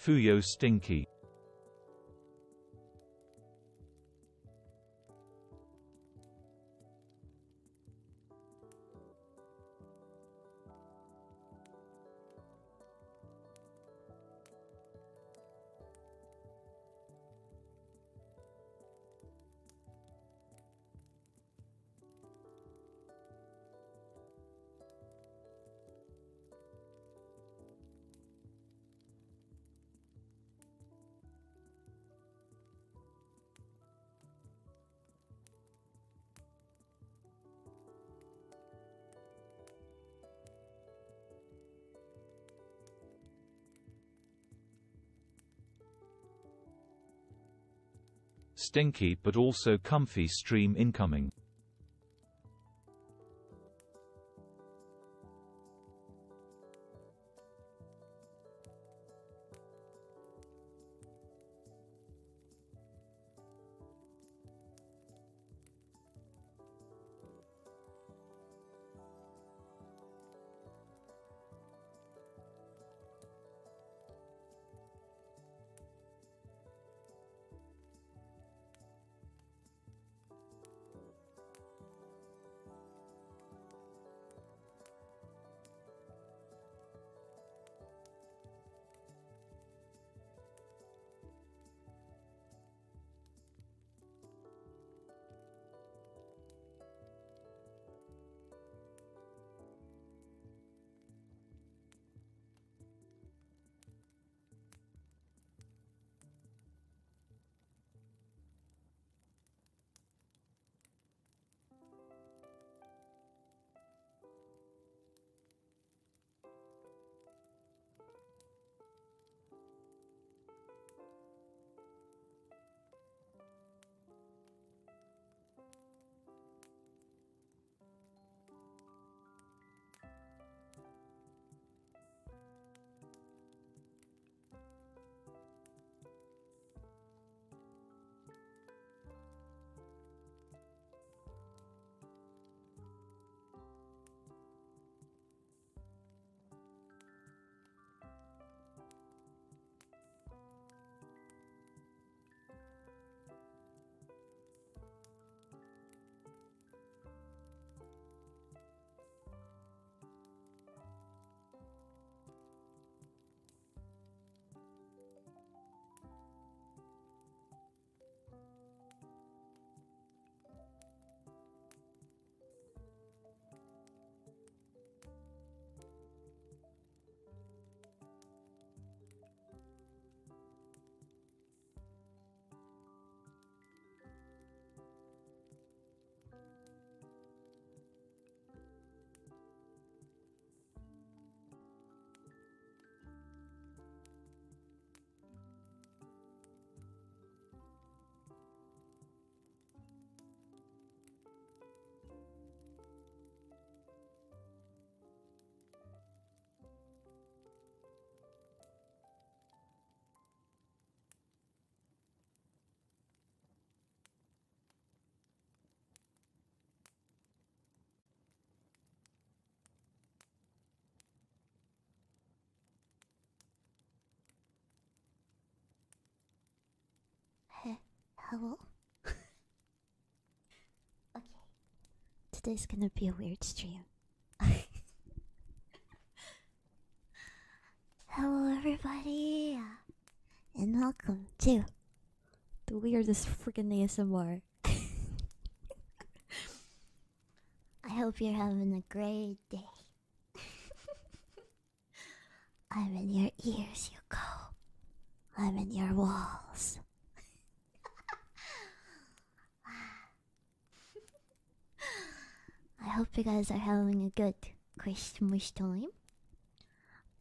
Fuyo stinky. Stinky but also comfy stream incoming. Hello? Okay. Today's gonna be a weird stream. Hello, everybody! And welcome to the weirdest freaking ASMR. I hope you're having a great day. I'm in your ears, Yuko. I'm in your walls. I hope you guys are having a good Christmas time.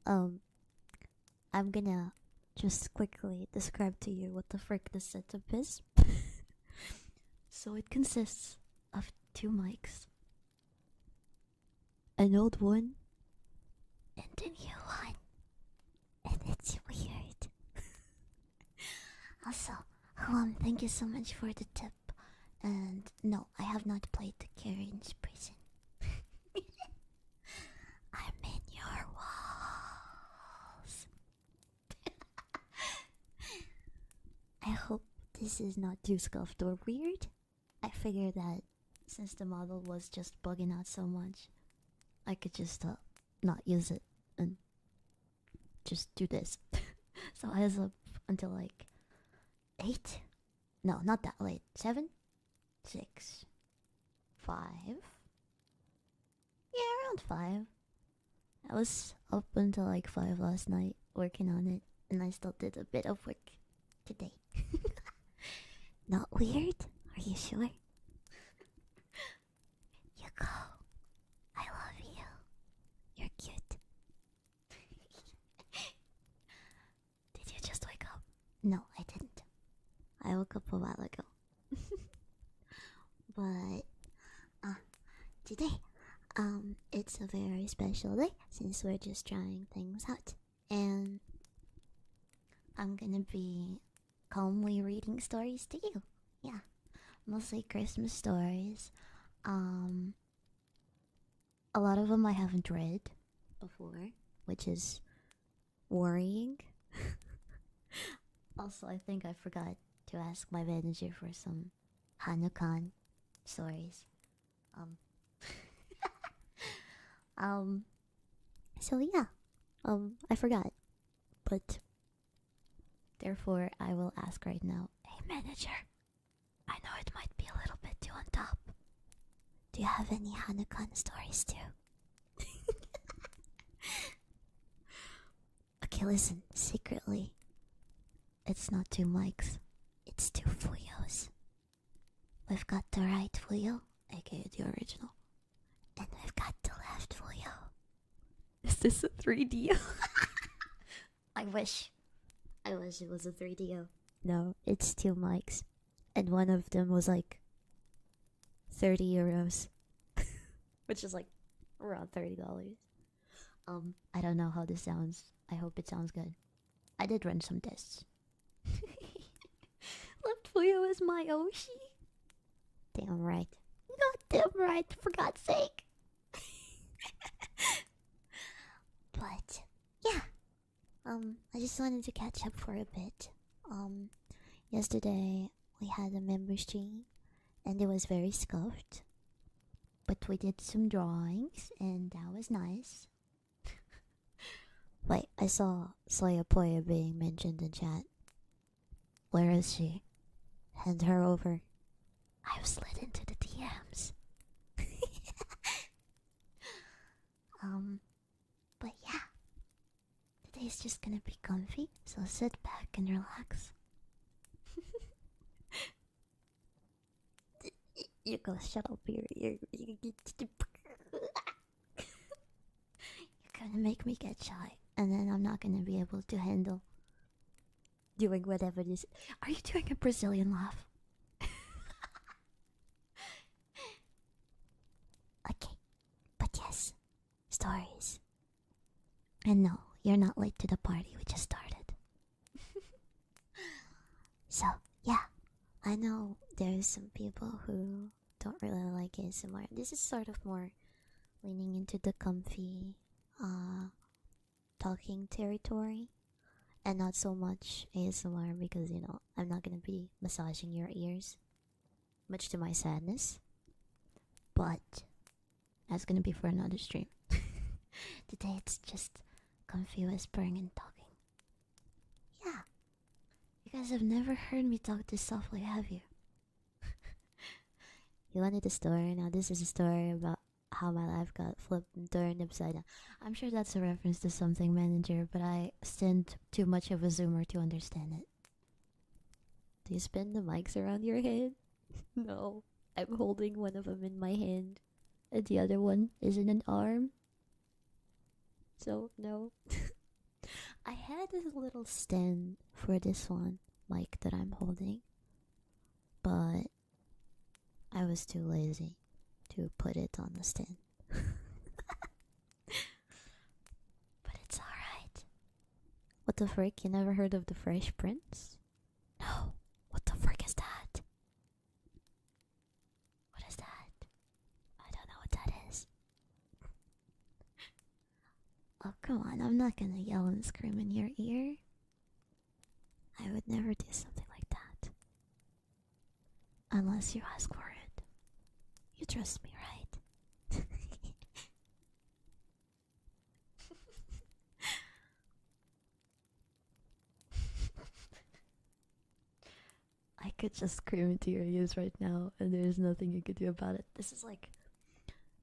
I'm gonna just quickly describe to you what the frick this setup is. So it consists of 2 mics, an old one, and a new one. And it's weird. Also, thank you so much for the tip. And no, I have not played the Karen's prison. I'm in your walls. this is not too scuffed or weird. I figured that since the model was just bugging out so much, I could just not use it and just do this. So I was up until like 8. No, not that late. 7, 6, 5. Yeah, around 5. I was up until like 5 last night working on it, and I still did a bit of work today. Not weird? Are you sure? Yuko, I love you. You're cute. Did you just wake up? No, I didn't. I woke up a while ago. But today, it's a very special day since we're just trying things out, and I'm gonna be calmly reading stories to you. Yeah, mostly Christmas stories. A lot of them I haven't read before, which is worrying. Also, I think I forgot to ask my manager for some Hanukkah stories. So yeah, I forgot, but therefore I will ask right now. Hey manager, I know it might be a little bit too on top. Do you have any Hanukkah stories too? Okay, listen, secretly, it's not 2 mics, it's 2 Fuyos. We've got the right Fuyo, aka the original, and we've got the left Fuyo. Is this a 3DO? I wish it was a 3DO. No, it's 2 mics, and one of them was like 30 euros, which is like around $30. I don't know how this sounds. I hope it sounds good. I did run some tests. Left Fuyo is my Oshi. Damn right. Not damn right, for God's sake. But yeah, I just wanted to catch up for a bit. Yesterday we had a member stream, and it was very scuffed, but we did some drawings, and that was nice. Wait, I saw Soyapoya being mentioned in chat. Where is she? Hand her over. I've slid into the DMs. But yeah, today's just gonna be comfy, so sit back and relax. You go, shut up here. You're gonna make me get shy, and then I'm not gonna be able to handle doing whatever this. Are you doing a Brazilian laugh? Okay, but yes, stories. And no, you're not late to the party, we just started. So, yeah, I know there's some people who don't really like ASMR. This is sort of more leaning into the comfy, talking territory, and not so much ASMR because, you know, I'm not gonna be massaging your ears, much to my sadness. But that's gonna be for another stream. Today it's just comfy whispering and talking. Yeah. You guys have never heard me talk this softly, have you? You wanted a story? Now this is a story about how my life got flipped and turned upside down. I'm sure that's a reference to something, manager, but I stand too much of a zoomer to understand it. Do you spin the mics around your head? No. I'm holding one of them in my hand, and the other one is in an arm. So, no. I had a little stand for this one mic that I'm holding, but I was too lazy to put it on the stand. But it's alright. What the frick? You never heard of the Fresh Prince? No. What the frick is that? What is that? I don't know what that is. Oh, come on. I'm not gonna yell and scream in your ear. I would never do something like that. Unless you ask for it. You trust me, right? I could just scream into your ears right now, and there's nothing you could do about it. This is like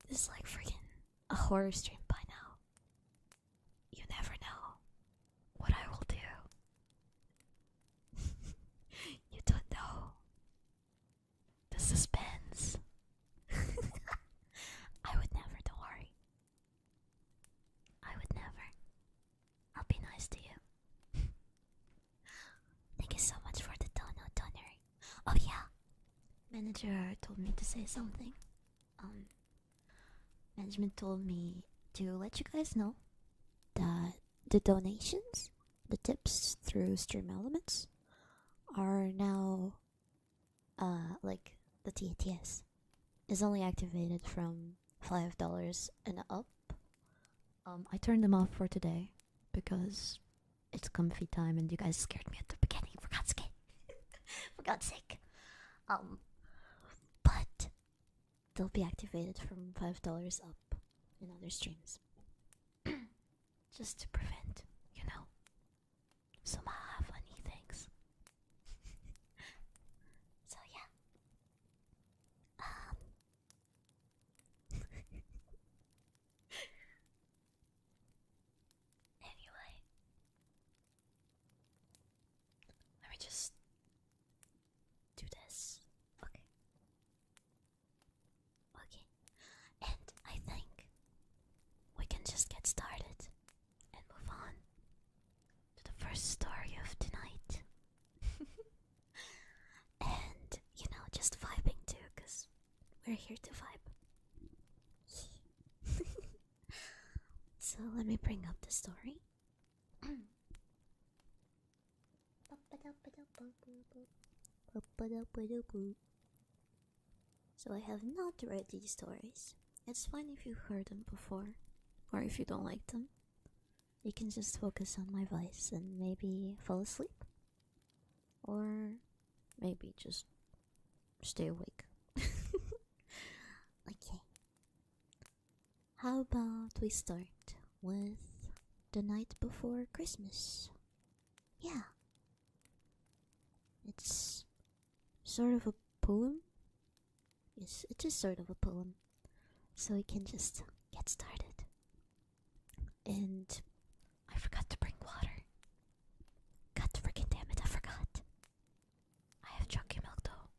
freaking a horror stream by now. You never know what I will do. You don't know the suspense. I would never, don't worry. I would never. I'll be nice to you. Thank you so much for the donor. Oh yeah, manager told me to say something. Management told me to let you guys know that the donations, the tips through Stream Elements, are now, like the TATS is only activated from $5 and up. I turned them off for today because it's comfy time and you guys scared me at the beginning. For God's sake. For God's sake. But they'll be activated from $5 up in other streams. Just to prevent, some funny things. So yeah. Anyway. Let me just do this. Okay. And I think we can just get started and move on to the first story of tonight. And, just vibing too, because we're here to vibe. So let me bring up the story. So I have not read these stories. It's fine if you've heard them before, or if you don't like them. You can just focus on my voice and maybe fall asleep. Or maybe just stay awake. Okay. How about we start with The Night Before Christmas? Yeah. It's sort of a poem. Yes, it is sort of a poem. So we can just get started. And I forgot to bring water. God freaking damn it, I forgot. I have chunky milk though.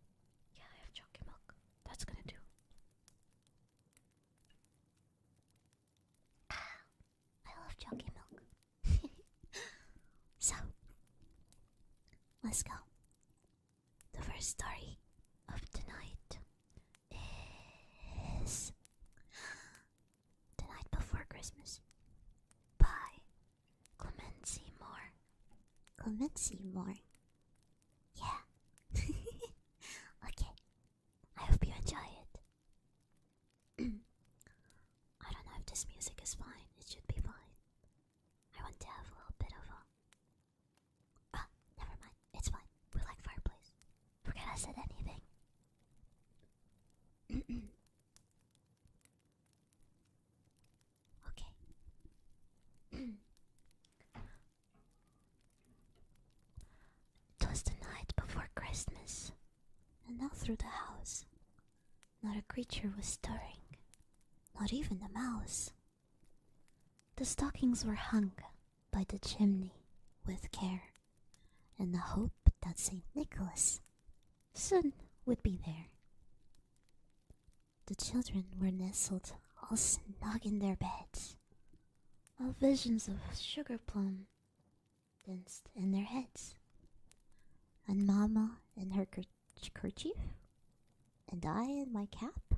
Yeah, I have chunky milk. That's gonna do. I love chunky milk. So, let's go. The first story of tonight is The Night Before Christmas by Clemency Moore. Clemency Moore. Yeah. Okay. I hope you enjoy it. I don't know if this music is fine. It should be fine. I want to have a little bit of a... never mind. It's fine. We like fireplace. Forget I said anything. Okay. It was the night before Christmas, and all through the house, not a creature was stirring, not even a mouse. The stockings were hung by the chimney with care, in the hope that St. Nicholas soon would be there. The children were nestled all snug in their beds, while visions of sugar plum danced in their heads. And Mama in her kerchief, and I in my cap,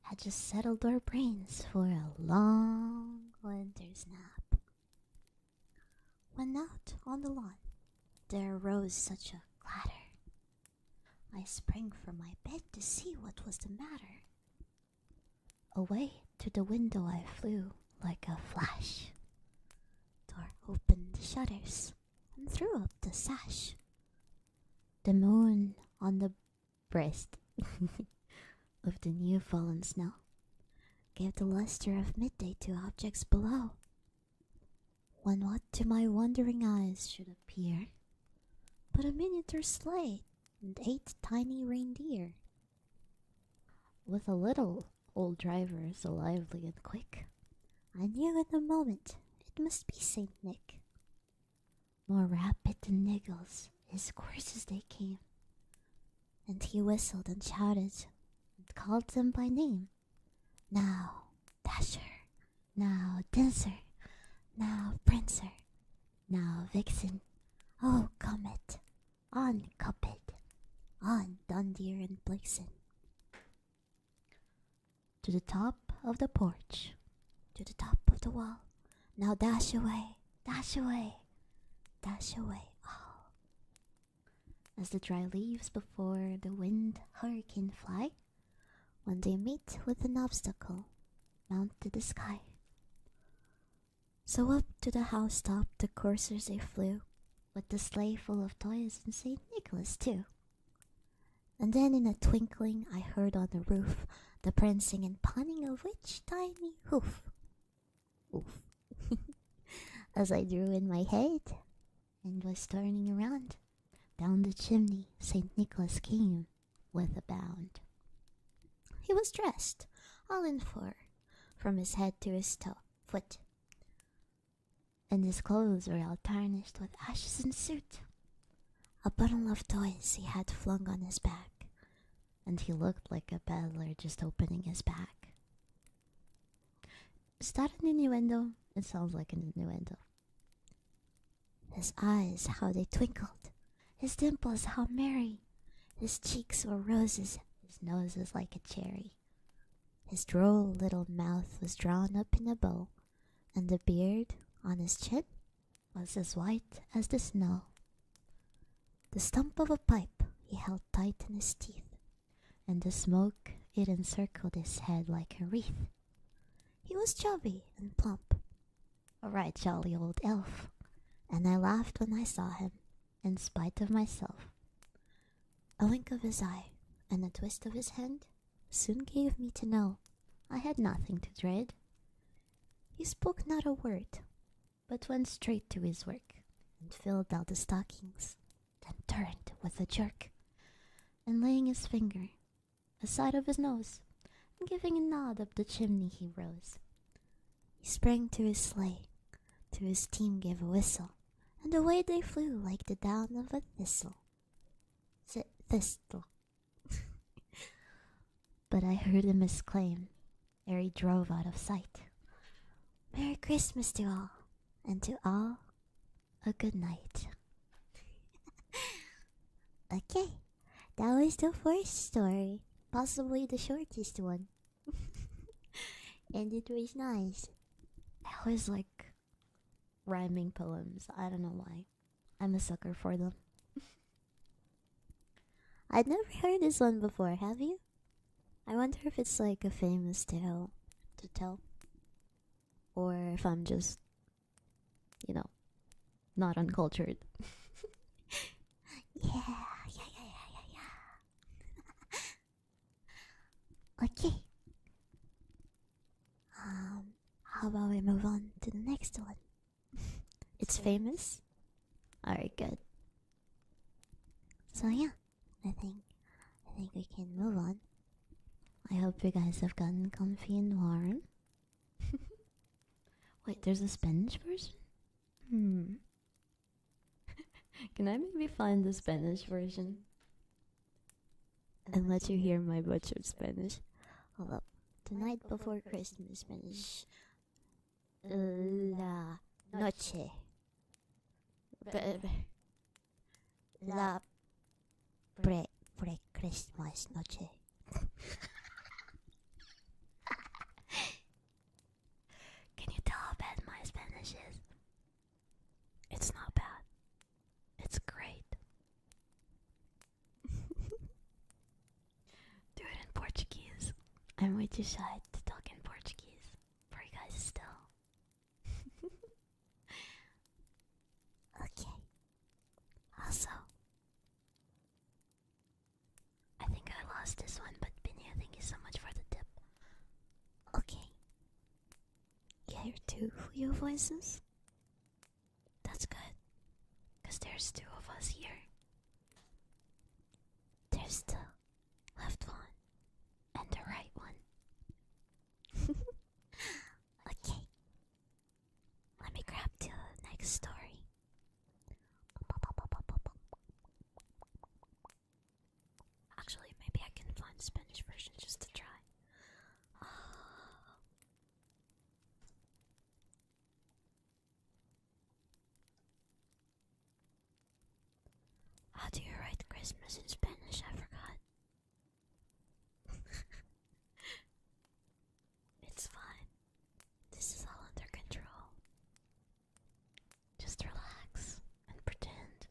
had just settled our brains for a long winter's nap. When out on the lawn there arose such a clatter, I sprang from my bed to see what was the matter. Away to the window I flew like a flash, tore open the shutters, and threw up the sash. The moon on the breast of the new fallen snow gave the luster of midday to objects below, when what to my wondering eyes should appear but a miniature sleigh and 8 tiny reindeer, with a little old driver so lively and quick, I knew in a moment it must be Saint Nick. More rapid than niggles, his courses they came, and he whistled and shouted and called them by name. Now, Dasher, now, Dancer, now, Prancer, now, Vixen, oh, Comet, on, Cupid, on, Dundeer and Blixen. To the top of the porch, to the top of the wall, now dash away, dash away, dash away, all. As the dry leaves before the wind hurricane fly, when they meet with an obstacle, mount to the sky. So up to the housetop the coursers they flew, with the sleigh full of toys and St. Nicholas too. And then in a twinkling I heard on the roof the prancing and punning of which tiny hoof. Oof. As I drew in my head and was turning around, down the chimney St. Nicholas came with a bound. He was dressed all in fur, from his head to his foot, and his clothes were all tarnished with ashes and soot. A bundle of toys he had flung on his back, and he looked like a peddler just opening his bag. Is that an innuendo? It sounds like an innuendo. His eyes, how they twinkled. His dimples, how merry. His cheeks were roses, his nose was like a cherry. His droll little mouth was drawn up in a bow, and the beard on his chin was as white as the snow. The stump of a pipe he held tight in his teeth, and the smoke it encircled his head like a wreath. He was chubby and plump, a right jolly old elf, and I laughed when I saw him, in spite of myself. A wink of his eye and a twist of his hand soon gave me to know I had nothing to dread. He spoke not a word, but went straight to his work, and filled out the stockings, then turned with a jerk, and laying his finger aside of his nose, and giving a nod up the chimney he rose. He sprang to his sleigh, to his team gave a whistle, and away they flew like the down of a thistle. Thistle. But I heard him exclaim, ere he drove out of sight, Merry Christmas to all, and to all a good night. Okay, that was the first story, possibly the shortest one. And it was nice. I always like rhyming poems. I don't know why. I'm a sucker for them. I'd never heard this one before, have you? I wonder if it's like a famous tale to tell. Or if I'm just, not uncultured. Yeah. Okay. How about we move on to the next one? It's famous? Alright, good. So yeah, I think we can move on. I hope you guys have gotten comfy and warm. Wait, there's a Spanish version? Can I maybe find the Spanish version? And let you hear my butchered Spanish. Hold up. The night before Christmas, Spanish. La noche. La pre-Christmas noche. Can you tell how bad my Spanish is? It's not bad. It's great. Do it in Portuguese. I'm way too shy to talk in Portuguese for you guys still. Okay. Also, I think voices? That's good. Because there's two of us here. There's the left one and the right one. Okay. Let me grab the next story. Actually, maybe I can find Spanish version just to try. How do you write Christmas in Spanish? I forgot. It's fine. This is all under control. Just relax and pretend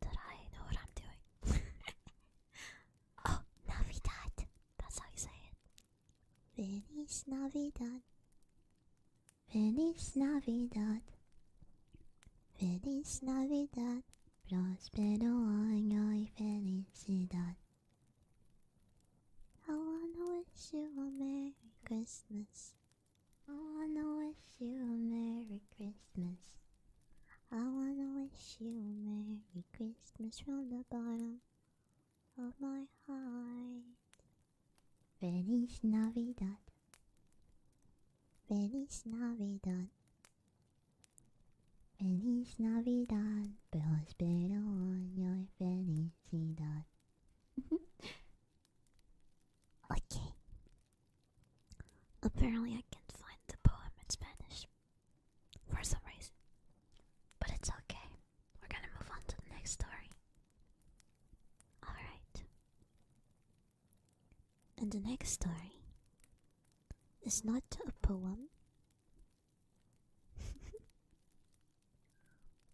that I know what I'm doing. Oh, Navidad. That's how you say it. Feliz Navidad. Feliz Navidad. Feliz Navidad. Prospero año y felicidad. I wanna wish you a Merry Christmas. I wanna wish you a Merry Christmas. I wanna wish you a Merry Christmas from the bottom of my heart. Feliz Navidad. Feliz Navidad. Feliz Navidad. Prospero año y felicidad. Okay. Apparently I can't find the poem in Spanish for some reason. But it's okay. We're gonna move on to the next story. Alright. And the next story is not a poem.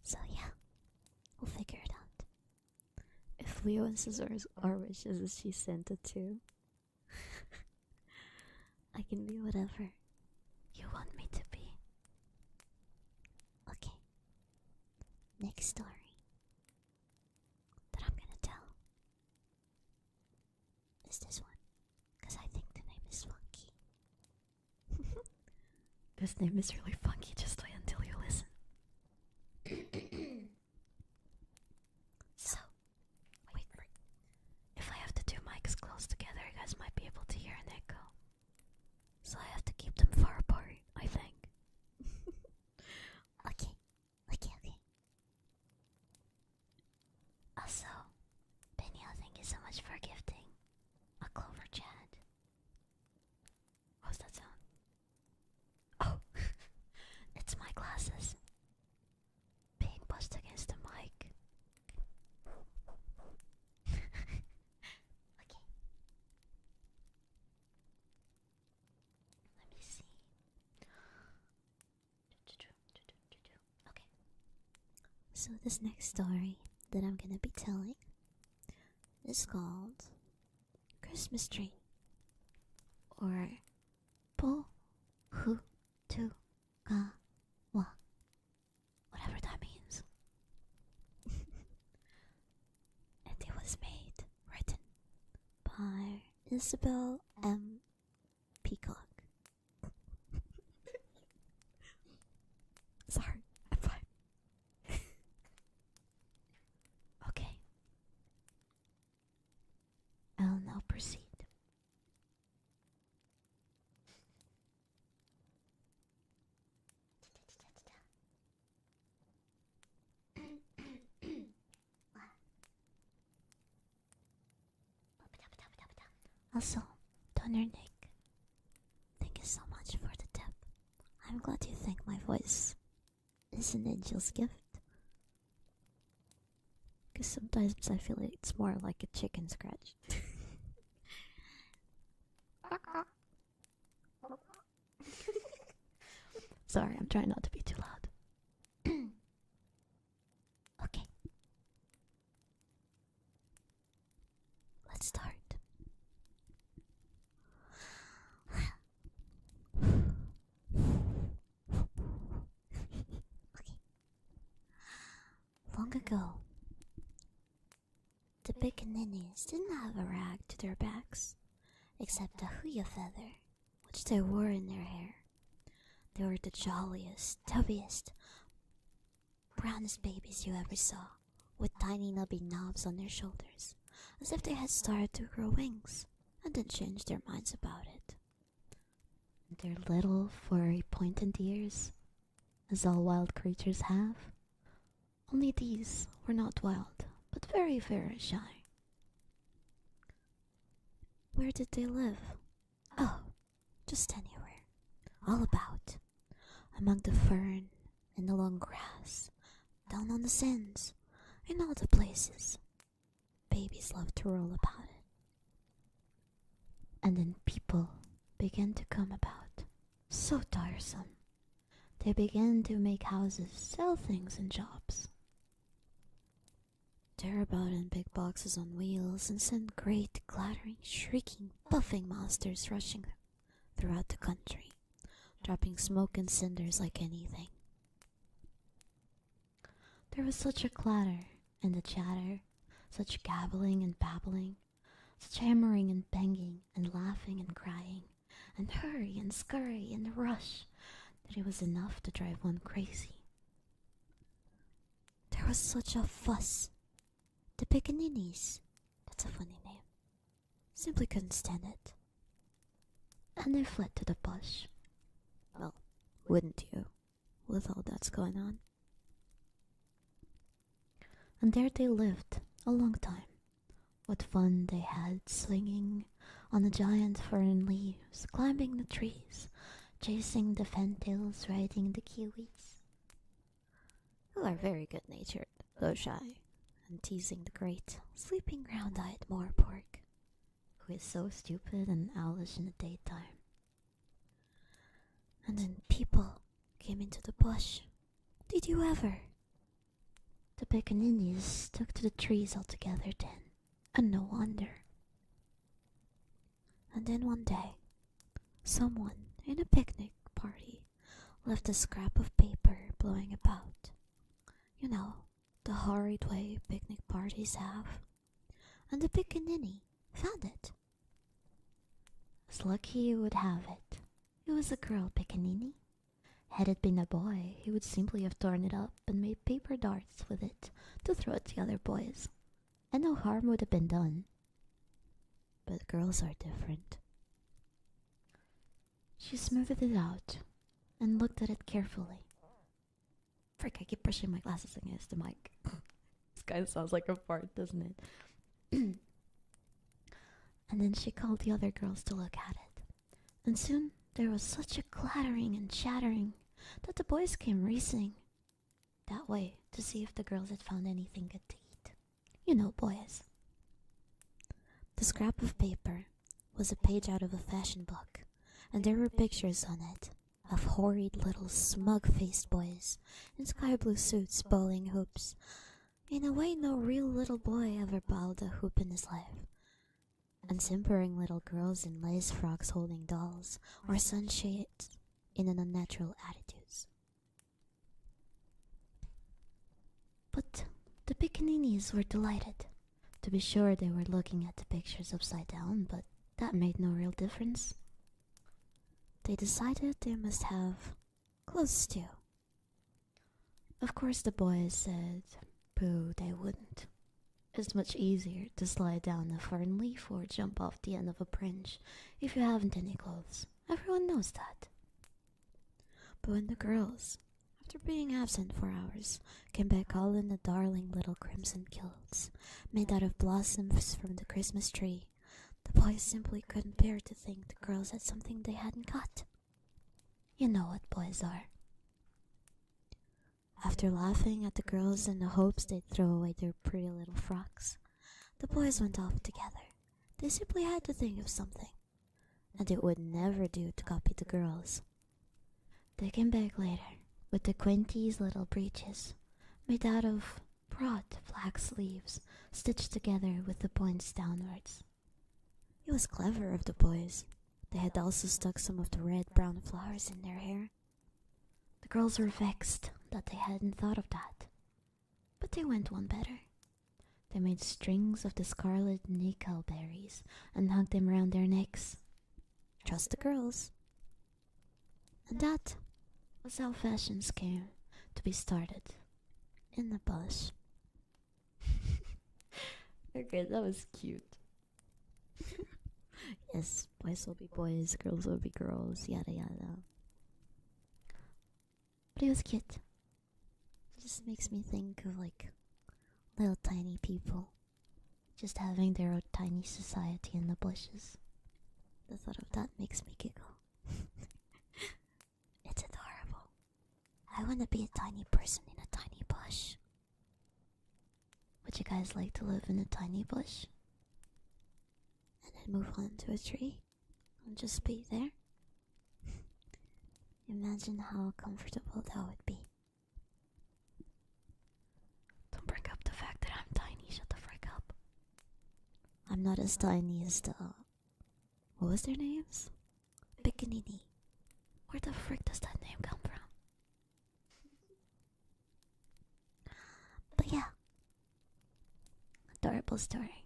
So yeah, we'll figure it out. If Leo is our wishes as she sent it to, I can be whatever you want me to be. Okay. Next story that I'm gonna tell is this one, because I think the name is funky. This name is really funky, just wait until you listen. So, wait. If I have the two mics close together, you guys might be able to hear an echo. So I have to keep them far apart, I think. Okay. Also, Benya, thank you so much for gifting a Clover chat. What's that sound? Oh, it's my glasses being pushed against the mic. Okay. Let me see. Okay. So this next story that I'm gonna be telling is called Christmas Tree, or Po Hu Tu Ka Wa, whatever that means. And it was written by Isabel M. Peacock. Sorry, I'm fine. Okay. I'll now proceed. Also, Donor Nick, thank you so much for the tip. I'm glad you think my voice is an angel's gift. Because sometimes I feel like it's more like a chicken scratch. Sorry, I'm trying not to be too loud. Okay. Let's start. Okay. Long ago, the pickaninnies didn't have a rag to their backs, except a huya feather, which they wore in their hair. They were the jolliest, tubbiest, brownest babies you ever saw, with tiny nubby knobs on their shoulders, as if they had started to grow wings and then changed their minds about it. Their little, furry, pointed ears, as all wild creatures have. Only these were not wild, but very, very shy. Where did they live? Oh, just anywhere. All about. Among the fern, in the long grass, down on the sands, in all the places. Babies love to roll about it. And then people began to come about. So tiresome. They began to make houses, sell things and jobs. Tear about in big boxes on wheels and send great, clattering, shrieking, puffing monsters rushing throughout the country, dropping smoke and cinders like anything. There was such a clatter and a chatter, such gabbling and babbling, such hammering and banging and laughing and crying, and hurry and scurry and rush, that it was enough to drive one crazy. There was such a fuss. The pickaninnies, that's a funny name, simply couldn't stand it. And they fled to the bush. Well, wouldn't you, with all that's going on? And there they lived a long time. What fun they had swinging on the giant fern leaves, climbing the trees, chasing the fantails, riding the kiwis, who are very good-natured, though shy, and teasing the great, sleeping round-eyed moorpork, who is so stupid and owlish in the daytime. And then people came into the bush. Did you ever? The pickaninnies took to the trees altogether then, and no wonder. And then one day, someone in a picnic party left a scrap of paper blowing about. You know, the horrid way picnic parties have. And the pickaninny found it. As lucky you would have it, it was a girl pickaninny. Had it been a boy, he would simply have torn it up and made paper darts with it to throw at the other boys, and no harm would have been done. But girls are different. She smoothed it out and looked at it carefully. Frick, I keep brushing my glasses against the mic. This kind of sounds like a fart, doesn't it? And then she called the other girls to look at it. And soon there was such a clattering and chattering that the boys came racing that way to see if the girls had found anything good to eat. You know, boys. The scrap of paper was a page out of a fashion book, and there were pictures on it of horrid little smug-faced boys in sky-blue suits bowling hoops, in a way no real little boy ever bowled a hoop in his life, and simpering little girls in lace frocks holding dolls or sunshades in an unnatural attitudes. But the pickaninnies were delighted. To be sure, they were looking at the pictures upside down, but that made no real difference. They decided they must have clothes too. Of course the boys said, boo, they wouldn't. It's much easier to slide down a fern leaf or jump off the end of a branch if you haven't any clothes. Everyone knows that. But when the girls, after being absent for hours, came back all in the darling little crimson kilts, made out of blossoms from the Christmas tree, the boys simply couldn't bear to think the girls had something they hadn't got. You know what boys are. After laughing at the girls in the hopes they'd throw away their pretty little frocks, the boys went off together. They simply had to think of something, and it would never do to copy the girls. They came back later with the quaintiest little breeches, made out of broad black sleeves stitched together with the points downwards. It was clever of the boys. They had also stuck some of the red-brown flowers in their hair. The girls were vexed that they hadn't thought of that, but they went one better. They made strings of the scarlet nickel berries and hung them around their necks. Trust the girls. And that was how fashions came to be started in the bush. Okay, that was cute. Yes, boys will be boys, girls will be girls, yada yada. But it was cute. It just makes me think of like little tiny people just having their own tiny society in the bushes. The thought of that makes me giggle. It's adorable. I want to be a tiny person in a tiny bush. Would you guys like to live in a tiny bush? And then move on to a tree? And just be there? Imagine how comfortable that would be. Don't bring up the fact that I'm tiny, shut the frick up. I'm not as tiny as the... What was their names? Pickaninny. Where the frick does that name come from? But yeah. Adorable story.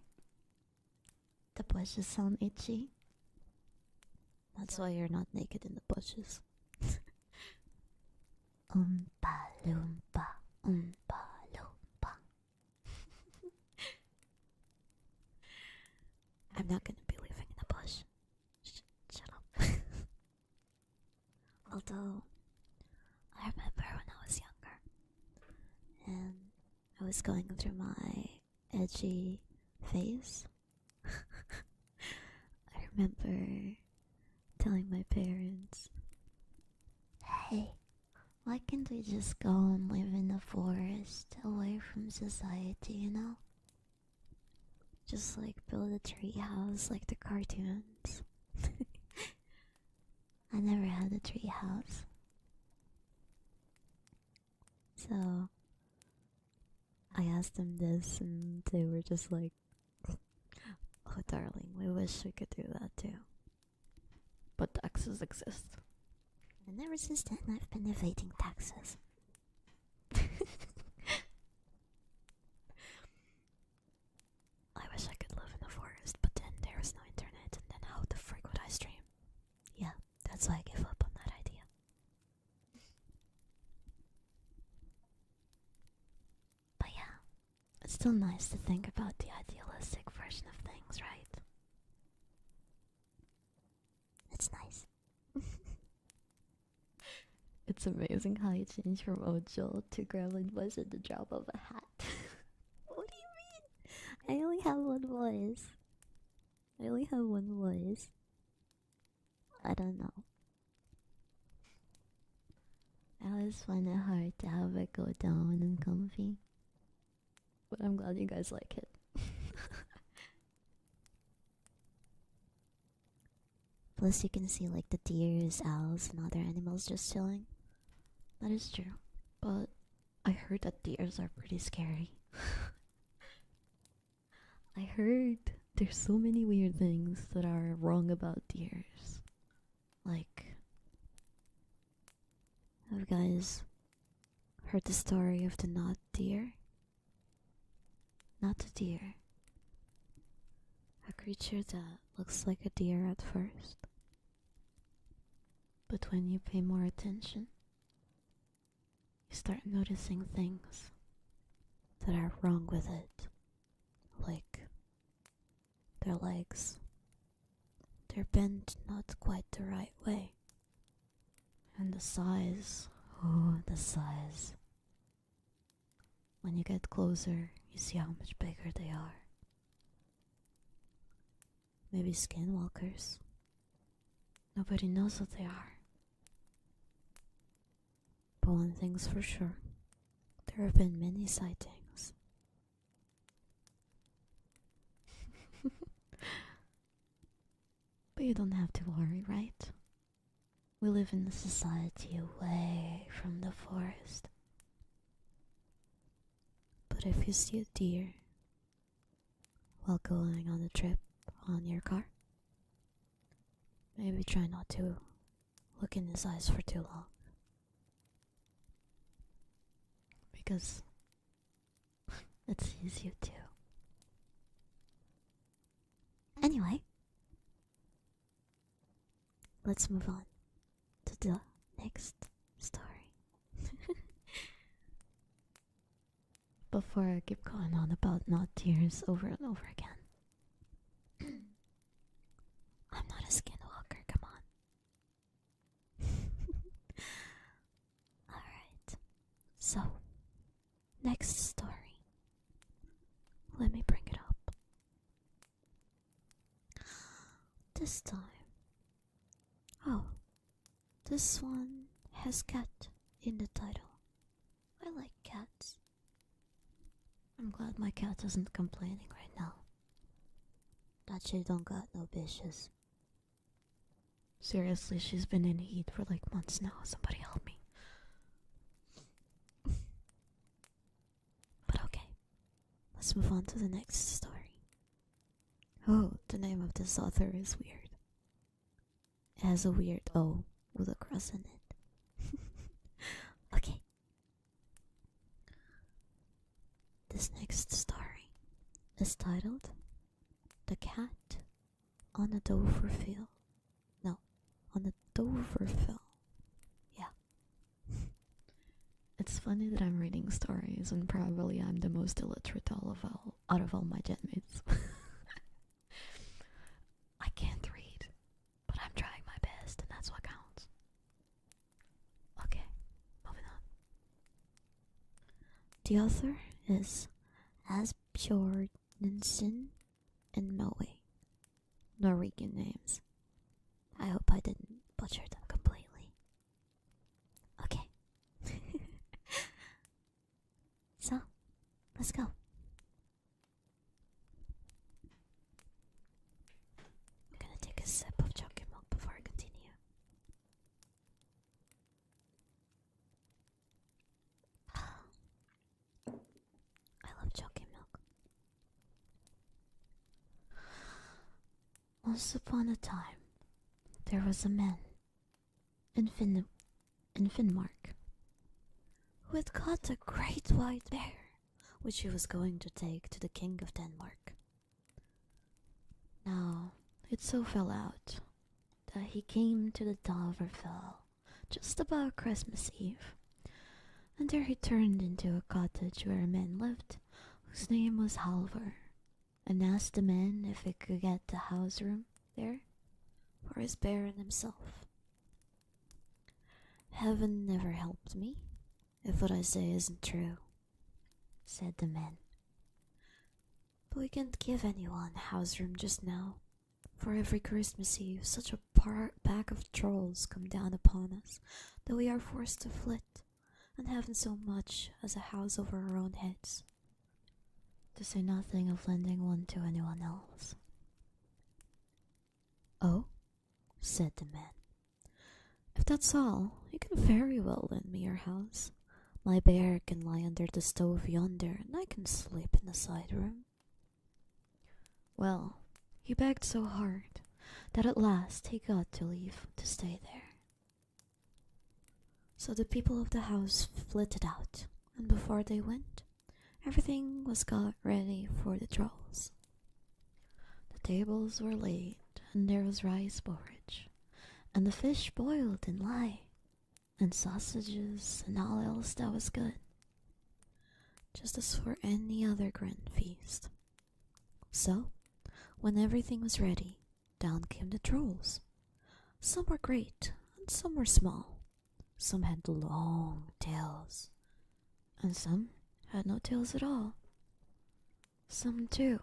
The bushes sound itchy. That's why you're not naked in the bushes. Oompa loompa, oompa loompa. I'm not gonna be living in a bush. Shut up. Although, I remember when I was younger, and I was going through my edgy phase. I remember telling my parents, hey, why can't we just go and live in the forest, away from society, you know? Just like build a tree house like the cartoons. I never had a tree house. So I asked them this and they were just like, oh darling, we wish we could do that too. But taxes exist. And ever since then I've been evading taxes. I wish I could live in the forest, but then there is no internet, and then how the frick would I stream? Yeah, that's why I gave up on that idea. But yeah, it's still nice to think about the idealistic version of things, right? It's nice. It's amazing how you change from Ojo to Gremlin Voice at the drop of a hat. What do you mean? I only have one voice. I don't know. I always find it hard to have it go down and comfy. But I'm glad you guys like it. Plus you can see like the deers, owls, and other animals just chilling. That is true. But I heard that deers are pretty scary. I heard there's so many weird things that are wrong about deers. Like, have you guys heard the story of the not deer? Not the deer. A creature that looks like a deer at first. But when you pay more attention, you start noticing things that are wrong with it. Like, their legs. They're bent not quite the right way. And the size. Oh, the size. When you get closer, you see how much bigger they are. Maybe skinwalkers. Nobody knows what they are. But one thing's for sure, there have been many sightings. But you don't have to worry, right? We live in a society away from the forest. But if you see a deer while going on a trip on your car, maybe try not to look in his eyes for too long. Because it sees you too. Anyway, let's move on to the next story. before I keep going on about not tears over and over again. I'm not a skinwalker, come on. Alright, so, next story. Let me bring it up. This time. Oh, this one has cat in the title. I like cats. I'm glad my cat isn't complaining right now. That she don't got no bitches. Seriously, she's been in heat for like months now. Somebody help me. But okay, let's move on to the next story. Oh, the name of this author is weird. It has a weird O with a cross in it. Okay. This next story is titled The Cat on the Doverfield. No, on the Doverfield. Yeah. It's funny that I'm reading stories and probably I'm the most illiterate out of all my jetmates. I can't read, but I'm trying my best and that's what counts. Okay, moving on. The author is Asbjørnsen and Noe. Norwegian names. I hope I didn't butcher them completely. Okay. So, let's go. I'm gonna take a sip of chocolate milk before I continue. I love chocolate milk. Once upon a time, there was a man in Finnmark who had caught a great white bear, which he was going to take to the king of Denmark. Now, it so fell out that he came to the Doverfell just about Christmas Eve, and there he turned into a cottage where a man lived whose name was Halvor, and asked the man if he could get the house room there for his bear and himself. Heaven never helped me, if what I say isn't true, said the man. But we can't give anyone a house room just now, for every Christmas Eve such a pack of trolls come down upon us that we are forced to flit, and haven't so much as a house over our own heads, to say nothing of lending one to anyone else. Oh, said the man. If that's all, you can very well lend me your house. My bear can lie under the stove yonder, and I can sleep in the side room. Well, he begged so hard that at last he got to leave to stay there. So the people of the house flitted out, and before they went, everything was got ready for the trolls. The tables were laid, and there was rice porridge, and the fish boiled in lye, and sausages, and all else that was good, just as for any other grand feast. So, when everything was ready, down came the trolls. Some were great, and some were small. Some had long tails, and some had no tails at all. Some, too,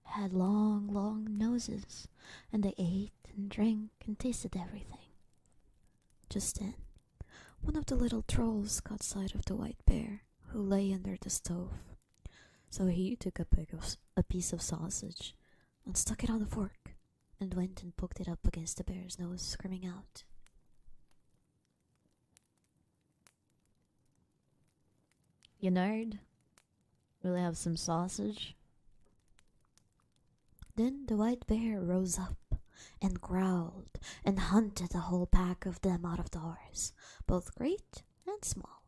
had long, long noses, and they ate and drank and tasted everything. Just then, one of the little trolls caught sight of the white bear, who lay under the stove. So he took a piece of sausage and stuck it on a fork, and went and poked it up against the bear's nose, screaming out, "You nerd, will you have some sausage?" Then the white bear rose up and growled and hunted the whole pack of them out of doors, both great and small.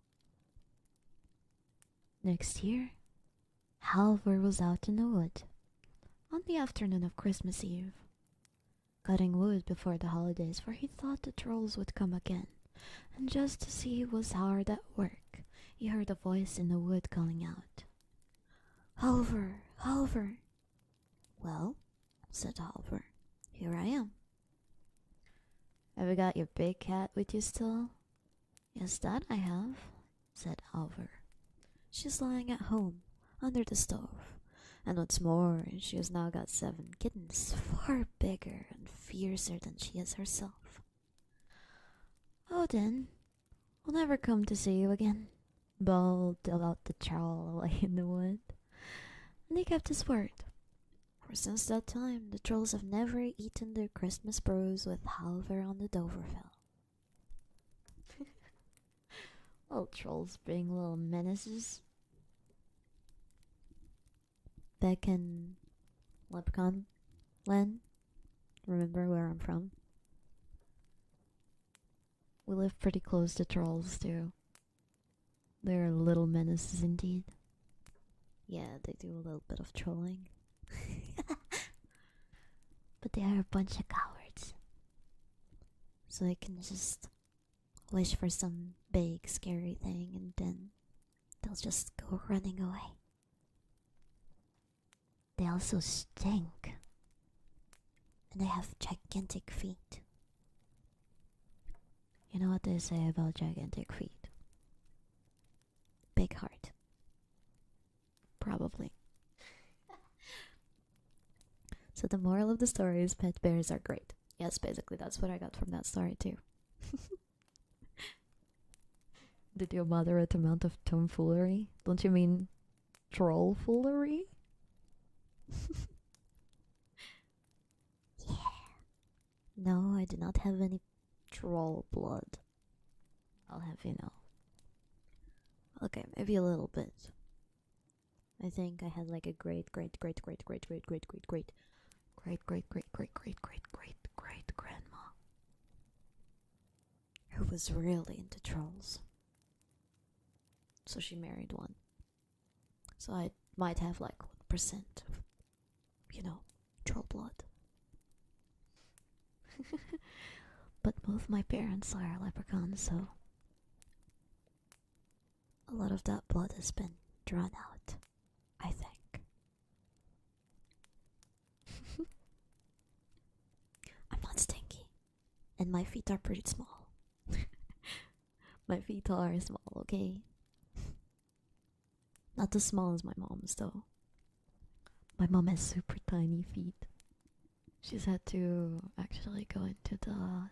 Next year, Halvor was out in the wood on the afternoon of Christmas Eve, cutting wood before the holidays, for he thought the trolls would come again, and just as he was hard at work, he heard a voice in the wood calling out, Halver, Halver. Well, said Halver, here I am. Have you got your big cat with you still? Yes, that I have, said Halver. She's lying at home, under the stove. And what's more, she has now got 7 kittens, far bigger and fiercer than she is herself. Oh, then, I'll never come to see you again, bawled out the troll away in the wood. And he kept his word. For since that time, the trolls have never eaten their Christmas brews with Halver on the Doverville. Little trolls being little menaces. Back in Leprechaun land, remember where I'm from? We live pretty close to trolls too. They're little menaces indeed. Yeah, they do a little bit of trolling. But they are a bunch of cowards. So they can just wish for some big scary thing and then they'll just go running away. They also stink. And they have gigantic feet. You know what they say about gigantic feet? Big heart. Probably. So the moral of the story is pet bears are great. Yes, basically that's what I got from that story too. Did you moderate amount of tomfoolery? Don't you mean trollfoolery? Yeah. No, I do not have any troll blood. I'll have you know. Okay, maybe a little bit. I think I had like a great grandma who was really into trolls. So she married one. So I might have like 1% of, troll blood. But both my parents are leprechauns, so a lot of that blood has been drawn out, I think. I'm not stinky, and my feet are pretty small. My feet are small, okay? Not as small as my mom's, though. My mom has super tiny feet. She's had to actually go into the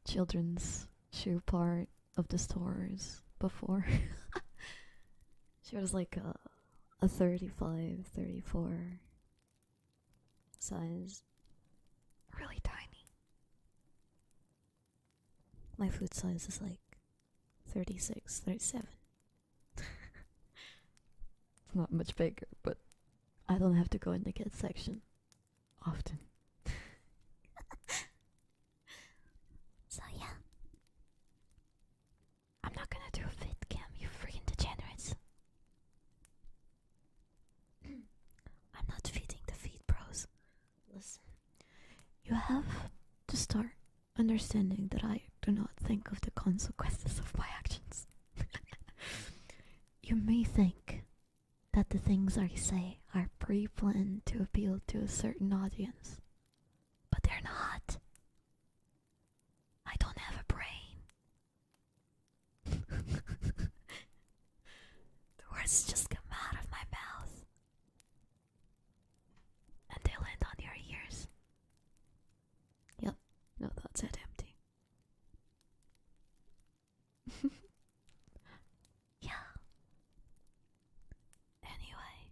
children's shoe part of the stores before. She was like a 35, 34 size. Really tiny. My foot size is like 36, 37. It's not much bigger, but I don't have to go in the kids section often. So yeah. I'm not gonna do a fit cam, you freaking degenerates. I'm not feeding the feed bros. Listen, you have to start understanding that I do not think of the consequences of my actions. You may think that the things I say are pre-planned to appeal to a certain audience, but they're not. I don't have a brain. The words just come out of my mouth, and they land on your ears. Yep, no thoughts head empty. Yeah. Anyway.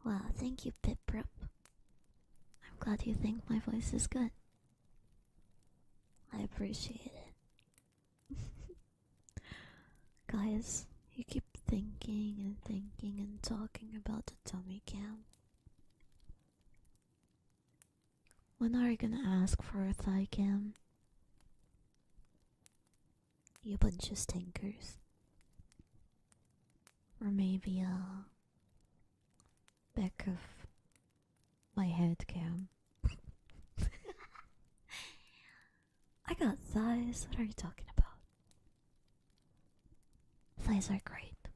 Wow, thank you, Piprup. I'm glad you think my voice is good. I appreciate it. Guys, you keep thinking and talking about the tummy cam. When are you gonna ask for a thigh cam? You bunch of stinkers. Or maybe a back of my head cam. I got thighs. What are you talking about? Thighs are great.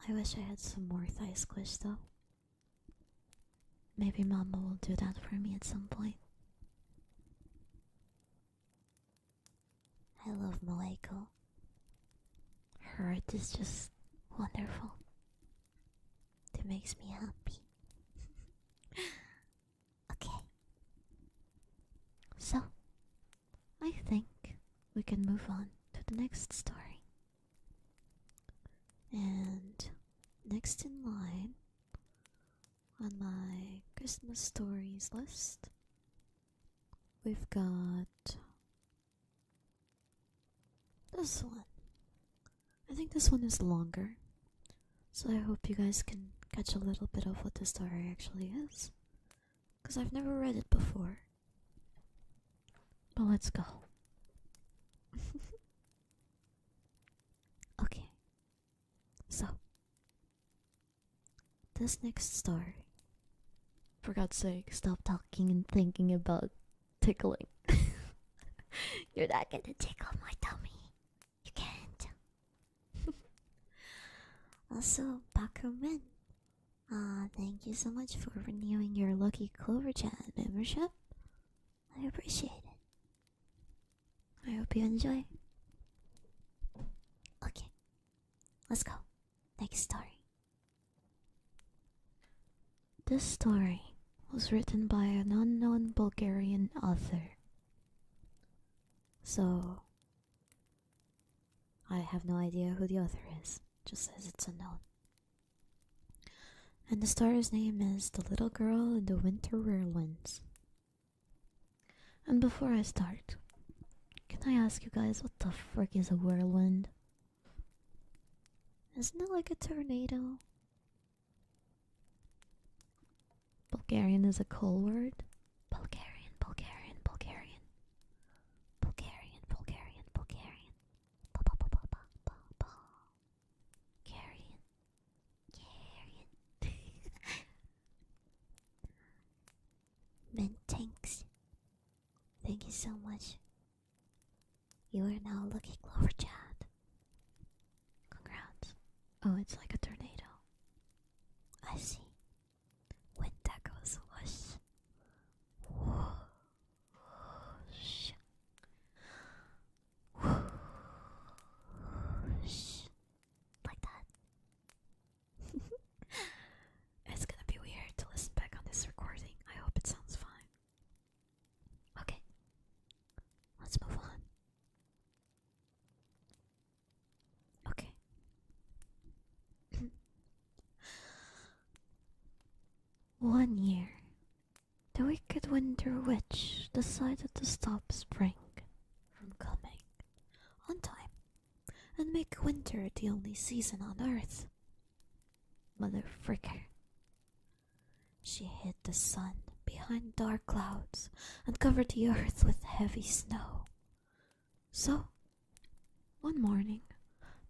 I wish I had some more thigh squish though. Maybe Mama will do that for me at some point. I love Moeko. Her art is just wonderful. It makes me happy. Okay. So, I think we can move on to the next story. And next in line on my Christmas stories list, we've got this one. I think this one is longer, so I hope you guys can catch a little bit of what the story actually is, because I've never read it before. But let's go. Okay, so this next story, for God's sake, stop talking and thinking about tickling. You're not gonna tickle my tummy. You can't. Also, Bakuman, thank you so much for renewing your Lucky Clover Chat membership. I appreciate it. I hope you enjoy. Okay, let's go. Next story. This story was written by an unknown Bulgarian author. So, I have no idea who the author is. Just says it's unknown. And the story's name is The Little Girl in the Winter Whirlwinds. And before I start, can I ask you guys, what the frick is a whirlwind? Isn't it like a tornado? Bulgarian is a cool word. Bulgarian, Bulgarian, Bulgarian. Bulgarian, Bulgarian, Bulgarian. Bulgarian. Mintanks. Thank you so much. You are now Lucky Clover Chat. Congrats. Oh, it's like a tornado. I see. When that goes whoosh. Whoosh. Whoosh. Like that. It's gonna be weird to listen back on this recording. I hope it sounds fine. Okay. Let's move on. Okay. One year, the wicked winter witch decided to stop spring from coming on time and make winter the only season on Earth. Mother fricker. She hid the sun behind dark clouds and covered the earth with heavy snow. So, one morning,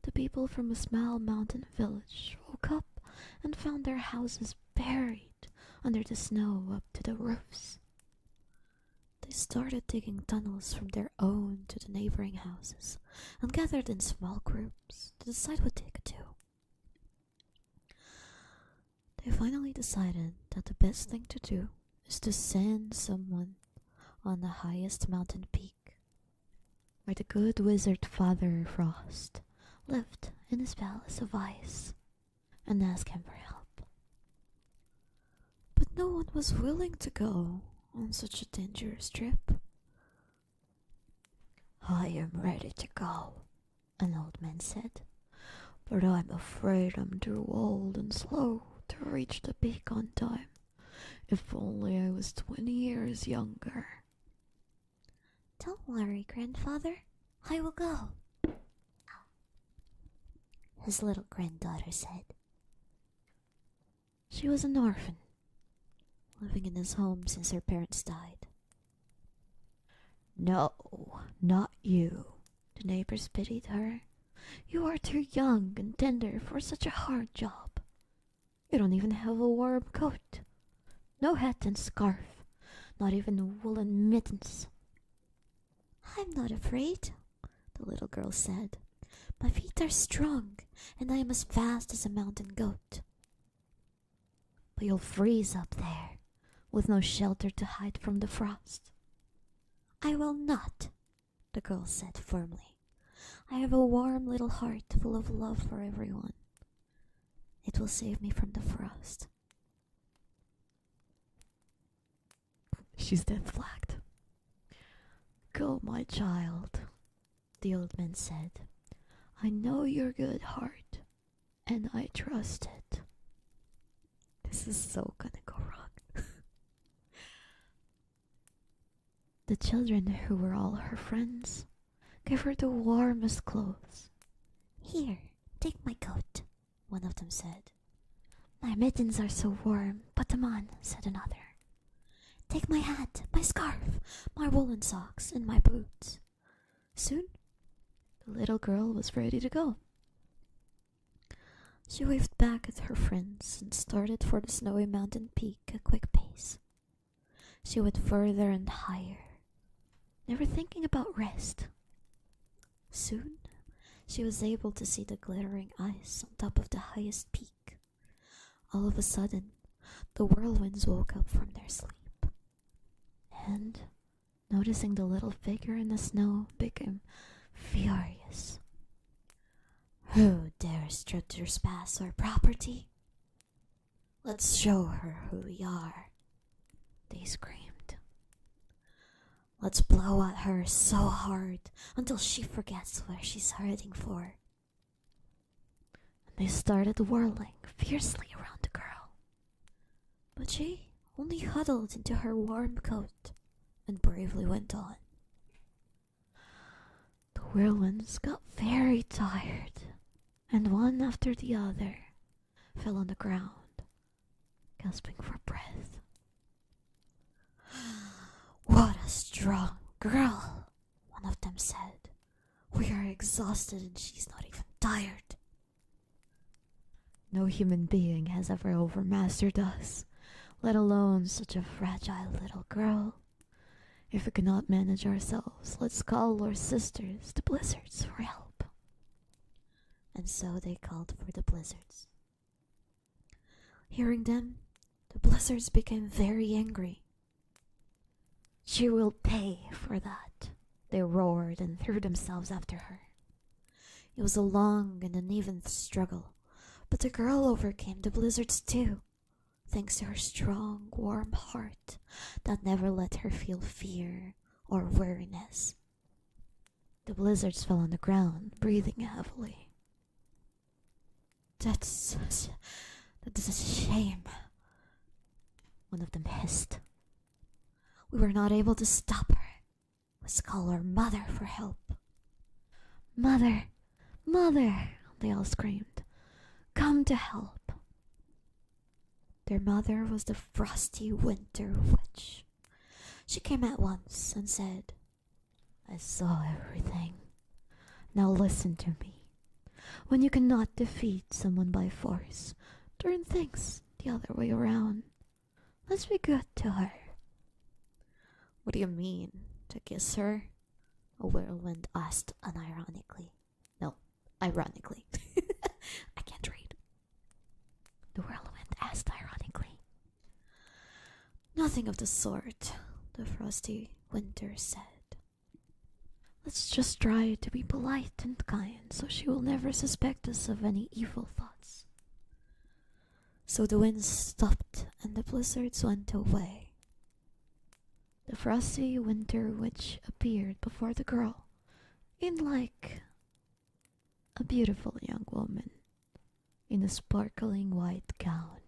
the people from a small mountain village woke up and found their houses buried under the snow up to the roofs. They started digging tunnels from their own to the neighboring houses and gathered in small groups to decide what they could do. They finally decided that the best thing to do is to send someone on the highest mountain peak, where the good wizard Father Frost lived in his palace of ice, and ask him for help. But no one was willing to go on such a dangerous trip. "I am ready to go," an old man said, "but I'm afraid I'm too old and slow to reach the peak on time. If only I was 20 years younger." "Don't worry, grandfather. I will go," his little granddaughter said. She was an orphan, living in his home since her parents died. "No, not you," the neighbors pitied her. "You are too young and tender for such a hard job. You don't even have a warm coat. No hat and scarf, not even woolen mittens." "I'm not afraid," the little girl said. My feet are strong, and I am as fast as a mountain goat. But you'll freeze up there, with no shelter to hide from the frost. I will not, the girl said firmly. I have a warm little heart full of love for everyone. It will save me from the frost. She's death flagged. Go, my child, the old man said. I know your good heart, and I trust it. This is so gonna go wrong. The children, who were all her friends, gave her the warmest clothes. Here, take my coat, one of them said. My mittens are so warm, put them on, said another. Take my hat, my scarf, my woolen socks, and my boots. Soon, the little girl was ready to go. She waved back at her friends and started for the snowy mountain peak at a quick pace. She went further and higher, never thinking about rest. Soon, she was able to see the glittering ice on top of the highest peak. All of a sudden, the whirlwinds woke up from their sleep, and, noticing the little figure in the snow, became furious. Who dares trespass our property? Let's show her who we are, they screamed. Let's blow at her so hard until she forgets where she's heading for. And they started whirling fiercely around the girl. But she only huddled into her warm coat and bravely went on. The whirlwinds got very tired, and one after the other fell on the ground, gasping for breath. What a strong girl, one of them said. We are exhausted and she's not even tired. No human being has ever overmastered us, let alone such a fragile little girl. If we cannot manage ourselves, let's call our sisters, the blizzards, for help. And so they called for the blizzards. Hearing them, the blizzards became very angry. She will pay for that, they roared and threw themselves after her. It was a long and uneven struggle, but the girl overcame the blizzards too, thanks to her strong, warm heart that never let her feel fear or weariness. The blizzards fell on the ground, breathing heavily. That's a shame, one of them hissed. We were not able to stop her. Let's call our mother for help. Mother, mother, they all screamed. Come to help. Their mother was the frosty winter witch. She came at once and said, I saw everything. Now listen to me. When you cannot defeat someone by force, turn things the other way around. Let's be good to her. What do you mean, to kiss her? A whirlwind asked unironically. No, ironically. I can't read. The whirlwind asked ironically. Nothing of the sort, the frosty winter said. Let's just try to be polite and kind so she will never suspect us of any evil thoughts. So the winds stopped and the blizzards went away. The frosty winter witch appeared before the girl, in like a beautiful young woman, in a sparkling white gown,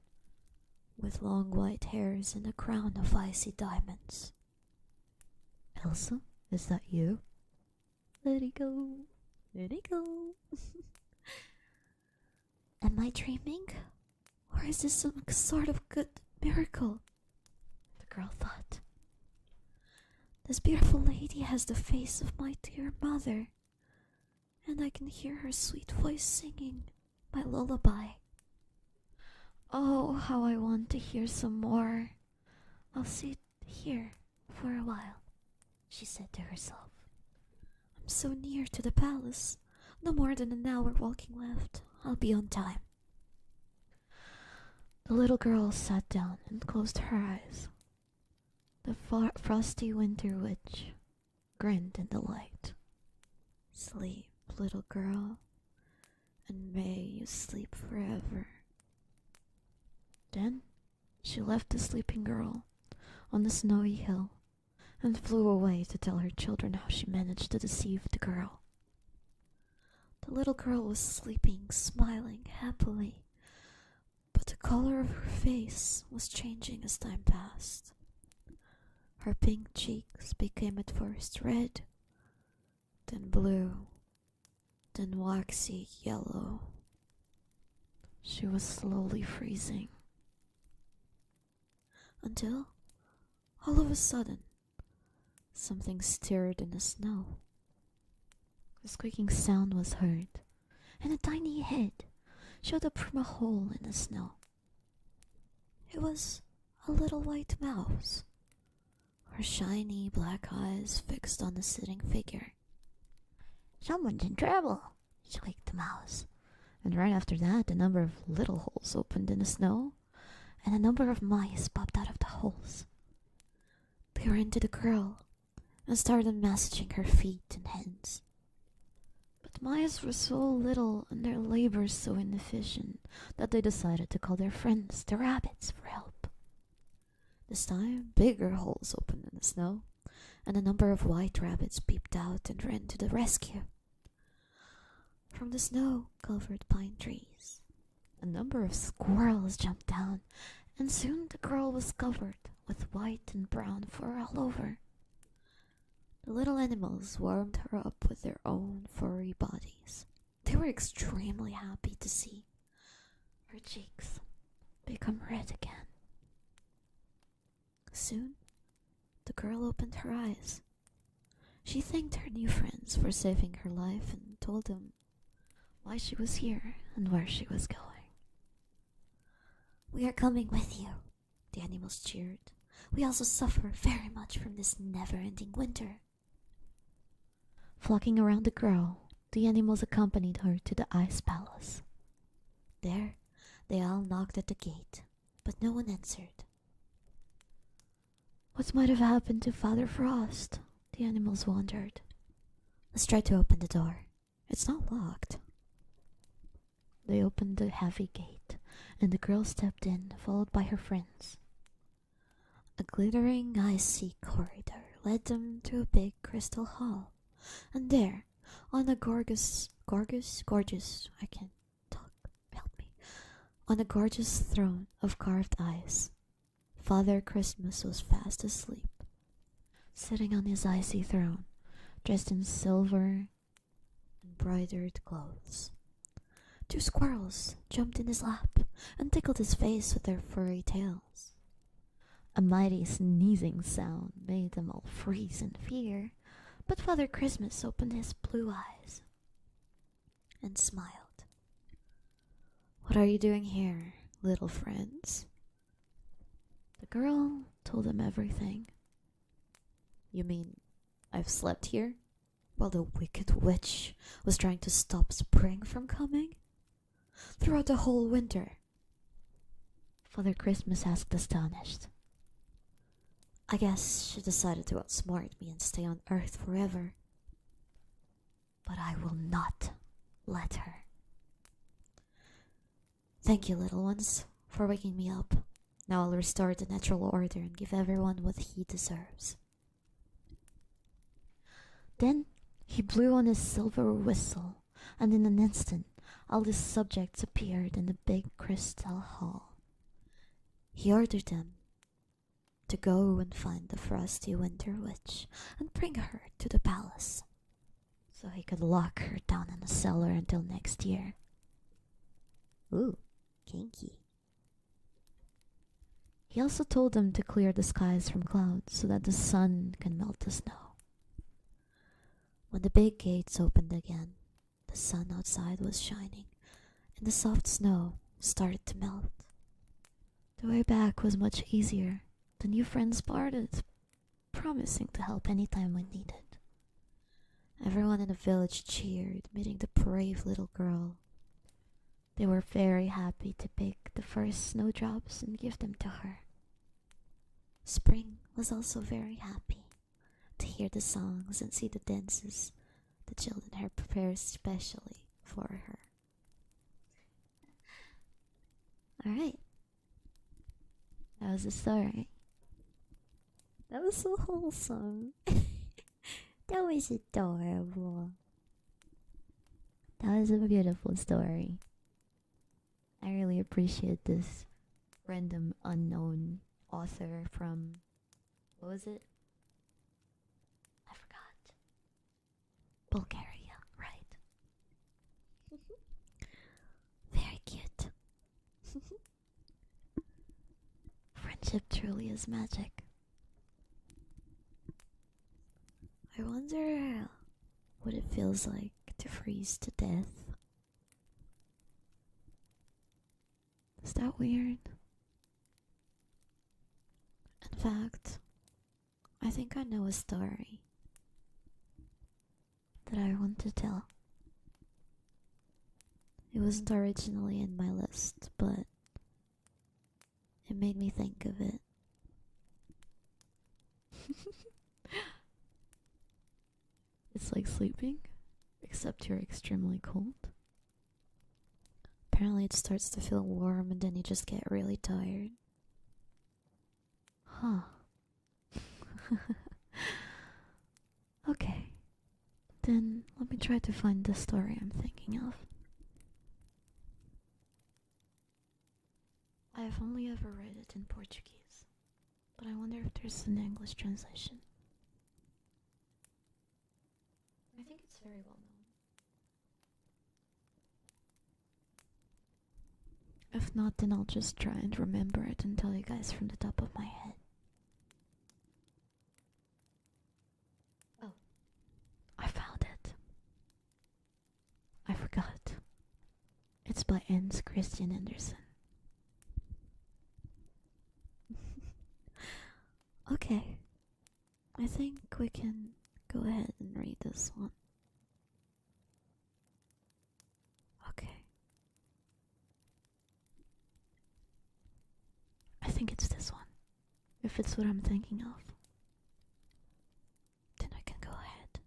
with long white hairs and a crown of icy diamonds. Elsa, is that you? Let it go, let it go. Am I dreaming? Or is this some sort of good miracle? The girl thought. This beautiful lady has the face of my dear mother, and I can hear her sweet voice singing my lullaby. Oh, how I want to hear some more. I'll sit here for a while, she said to herself. I'm so near to the palace. No more than an hour walking left. I'll be on time. The little girl sat down and closed her eyes. The frosty winter witch grinned in the light. Sleep, little girl, and may you sleep forever. Then she left the sleeping girl on the snowy hill and flew away to tell her children how she managed to deceive the girl. The little girl was sleeping, smiling happily, but the color of her face was changing as time passed. Her pink cheeks became at first red, then blue, then waxy yellow. She was slowly freezing. Until, all of a sudden, something stirred in the snow. A squeaking sound was heard, and a tiny head showed up from a hole in the snow. It was a little white mouse, her shiny black eyes fixed on the sitting figure. "Someone's in trouble," squeaked the mouse, and right after that a number of little holes opened in the snow, and a number of mice popped out of the holes. They ran to the girl and started massaging her feet and hands. But mice were so little and their labors so inefficient that they decided to call their friends, the rabbits, for help. This time, bigger holes opened in the snow, and a number of white rabbits peeped out and ran to the rescue. From the snow-covered pine trees, a number of squirrels jumped down, and soon the girl was covered with white and brown fur all over. The little animals warmed her up with their own furry bodies. They were extremely happy to see her cheeks become red again. Soon, the girl opened her eyes. She thanked her new friends for saving her life and told them why she was here and where she was going. "We are coming with you," the animals cheered. "We also suffer very much from this never-ending winter." Flocking around the girl, the animals accompanied her to the ice palace. There, they all knocked at the gate, but no one answered. What might have happened to Father Frost? The animals wondered. "Let's try to open the door. It's not locked." They opened the heavy gate, and the girl stepped in, followed by her friends. A glittering, icy corridor led them to a big crystal hall, and there, on a gorgeous, I can't talk, help me, on a gorgeous throne of carved ice, Father Chrsimas was fast asleep, sitting on his icy throne, dressed in silver embroidered clothes. Two squirrels jumped in his lap and tickled his face with their furry tails. A mighty sneezing sound made them all freeze in fear, but Father Chrsimas opened his blue eyes and smiled. "What are you doing here, little friends?" The girl told them everything. "You mean I've slept here while the wicked witch was trying to stop spring from coming? Throughout the whole winter?" Father Chrsimas asked, astonished. "I guess she decided to outsmart me and stay on Earth forever. But I will not let her. Thank you, little ones, for waking me up. Now I'll restore the natural order and give everyone what he deserves." Then he blew on his silver whistle, and in an instant all his subjects appeared in the big crystal hall. He ordered them to go and find the frosty winter witch and bring her to the palace, so he could lock her down in a cellar until next year. Ooh, kinky. He also told them to clear the skies from clouds so that the sun can melt the snow. When the big gates opened again, the sun outside was shining, and the soft snow started to melt. The way back was much easier. The new friends parted, promising to help anytime we needed. Everyone in the village cheered, meeting the brave little girl. They were very happy to pick the first snowdrops and give them to her. Spring was also very happy to hear the songs and see the dances the children had prepared specially for her. Alright. That was the story. That was so wholesome. That was adorable. That was a beautiful story. I really appreciate this random unknown author from, what was it? I forgot. Bulgaria, right? Very cute. Friendship truly is magic. I wonder what it feels like to freeze to death. Is that weird? In fact, I think I know a story that I want to tell. It wasn't originally in my list, but it made me think of it. It's like sleeping, except you're extremely cold. Apparently it starts to feel warm and then you just get really tired. Huh. Okay. Then let me try to find the story I'm thinking of. I have only ever read it in Portuguese, but I wonder if there's an English translation. I think it's very well known. If not, then I'll just try and remember it and tell you guys from the top of my head. Oh, I found it. I forgot. It's by Hans Christian Andersen. Okay, I think we can go ahead and read this one. Okay. I think it's this one. If it's what I'm thinking of, then I can go ahead.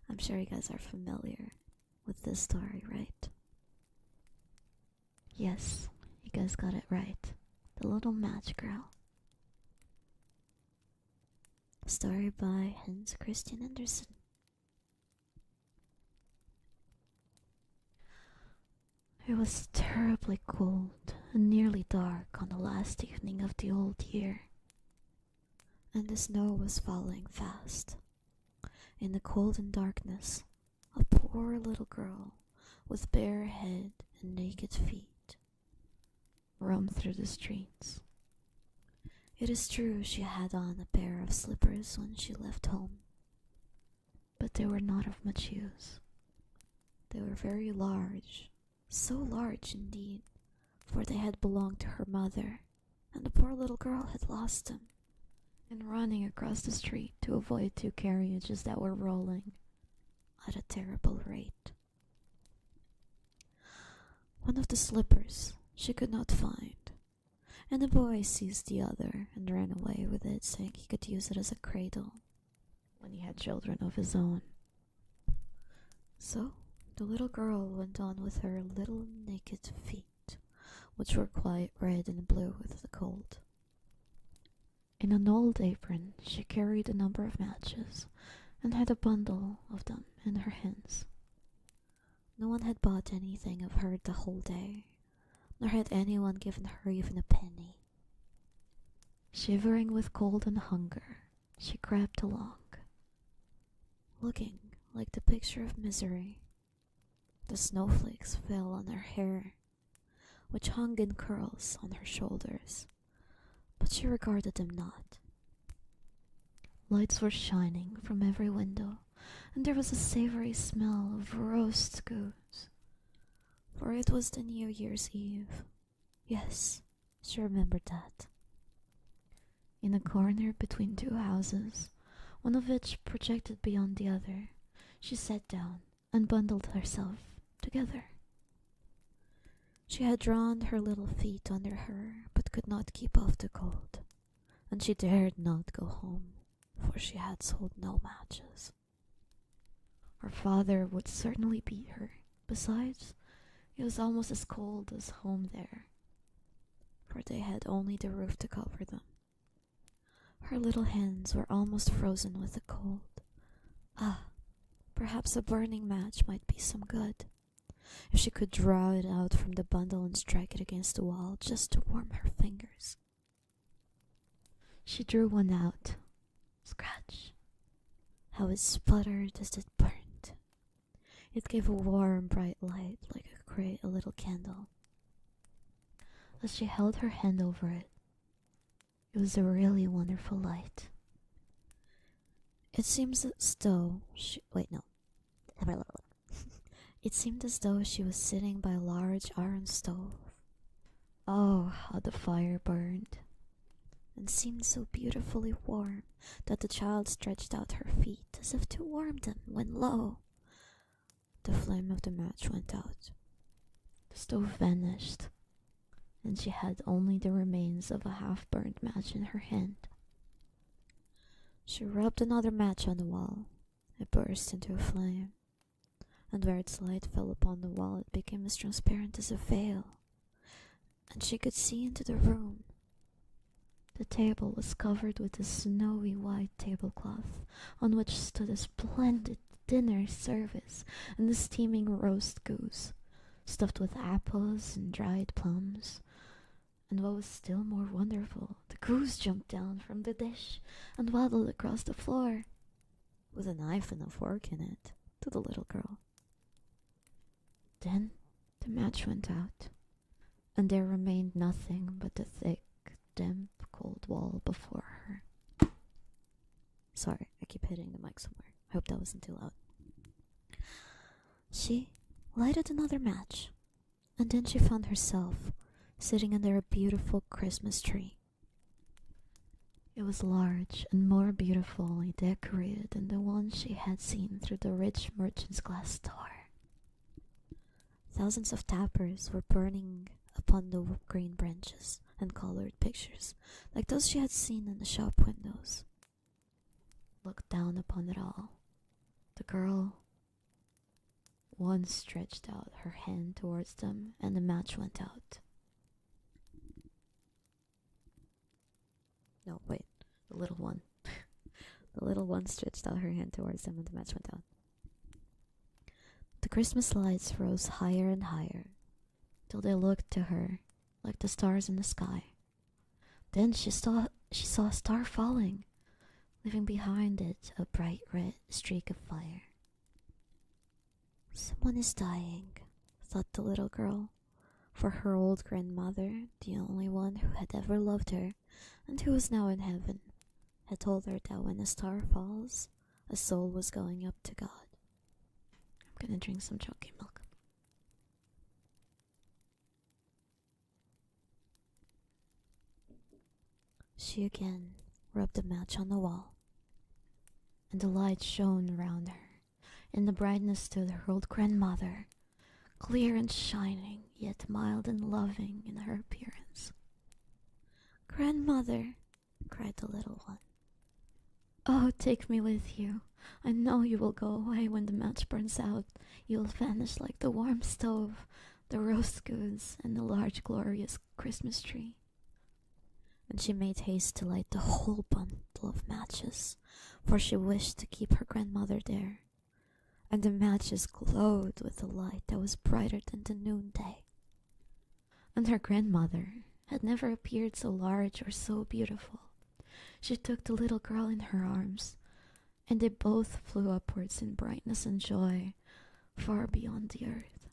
I'm sure you guys are familiar with this story, right? Yes, you guys got it right. The Little Match Girl. Story by Hans Christian Andersen. It was terribly cold and nearly dark on the last evening of the old year, and the snow was falling fast. In the cold and darkness, a poor little girl with bare head and naked feet roamed through the streets. It is true she had on a pair of slippers when she left home, but they were not of much use. They were very large, so large indeed, for they had belonged to her mother, and the poor little girl had lost them in running across the street to avoid two carriages that were rolling at a terrible rate. One of the slippers she could not find, and the boy seized the other and ran away with it, saying he could use it as a cradle when he had children of his own. So the little girl went on with her little naked feet, which were quite red and blue with the cold. In an old apron she carried a number of matches and had a bundle of them in her hands. No one had bought anything of her the whole day, nor had anyone given her even a penny. Shivering with cold and hunger, she crept along, looking like the picture of misery. The snowflakes fell on her hair, which hung in curls on her shoulders, but she regarded them not. Lights were shining from every window, and there was a savory smell of roast goose, for it was the New Year's Eve. Yes, she remembered that. In a corner between two houses one of which projected beyond the other, she sat down and bundled herself together. She had drawn her little feet under her, but could not keep off the cold, and she dared not go home, for she had sold no matches. Her father would certainly beat her. Besides, it was almost as cold as home there, for they had only the roof to cover them. Her little hands were almost frozen with the cold. Perhaps a burning match might be some good, if she could draw it out from the bundle and strike it against the wall just to warm her fingers. She drew one out. Scratch! How it sputtered as it burned. It gave a warm, bright light like a little candle. As she held her hand over it, it was a really wonderful light. It seems as though she... Wait, no. It seemed as though she was sitting by a large iron stove. Oh, how the fire burned, and seemed so beautifully warm that the child stretched out her feet as if to warm them when lo! The flame of the match went out. The stove vanished, and she had only the remains of a half-burned match in her hand. She rubbed another match on the wall. It burst into a flame, and where its light fell upon the wall it became as transparent as a veil, and she could see into the room. The table was covered with a snowy white tablecloth, on which stood a splendid dinner service and a steaming roast goose, stuffed with apples and dried plums. And what was still more wonderful, the goose jumped down from the dish and waddled across the floor, with a knife and a fork in it, to the little girl. Then the match went out, and there remained nothing but the thick, damp, cold wall before her. Sorry, I keep hitting the mic somewhere. I hope that wasn't too loud. She lighted another match, and then she found herself sitting under a beautiful Christmas tree. It was large and more beautifully decorated than the one she had seen through the rich merchant's glass door. Thousands of tapers were burning upon the green branches and colored pictures, like those she had seen in the shop windows. Looked down upon it all. The girl once stretched out her hand towards them, and the match went out. No, wait, the little one. The little one stretched out her hand towards them, and the match went out. The Christmas lights rose higher and higher, till they looked to her like the stars in the sky. Then she saw a star falling, leaving behind it a bright red streak of fire. Someone is dying, thought the little girl, for her old grandmother, the only one who had ever loved her, and who was now in heaven, had told her that when a star falls, a soul was going up to God. I'm gonna drink some chocolate milk. She again rubbed the match on the wall, and the light shone around her. In the brightness stood her old grandmother, clear and shining, yet mild and loving in her appearance. "Grandmother," cried the little one, "oh, take me with you. I know you will go away when the match burns out. You will vanish like the warm stove, the roast goose, and the large glorious Christmas tree." And she made haste to light the whole bundle of matches, for she wished to keep her grandmother there. And the matches glowed with a light that was brighter than the noonday. And her grandmother had never appeared so large or so beautiful. She took the little girl in her arms, and they both flew upwards in brightness and joy, far beyond the earth,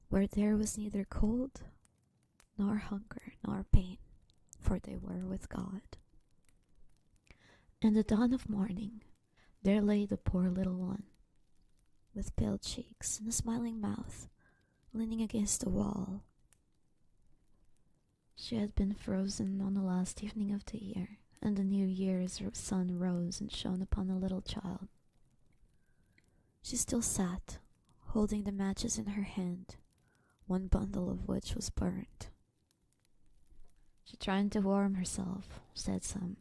where there was neither cold, nor hunger, nor pain, for they were with God. In the dawn of morning, there lay the poor little one, with pale cheeks and a smiling mouth, leaning against the wall. She had been frozen on the last evening of the year, and the New Year's sun rose and shone upon the little child. She still sat, holding the matches in her hand, one bundle of which was burnt. She tried to warm herself, said some.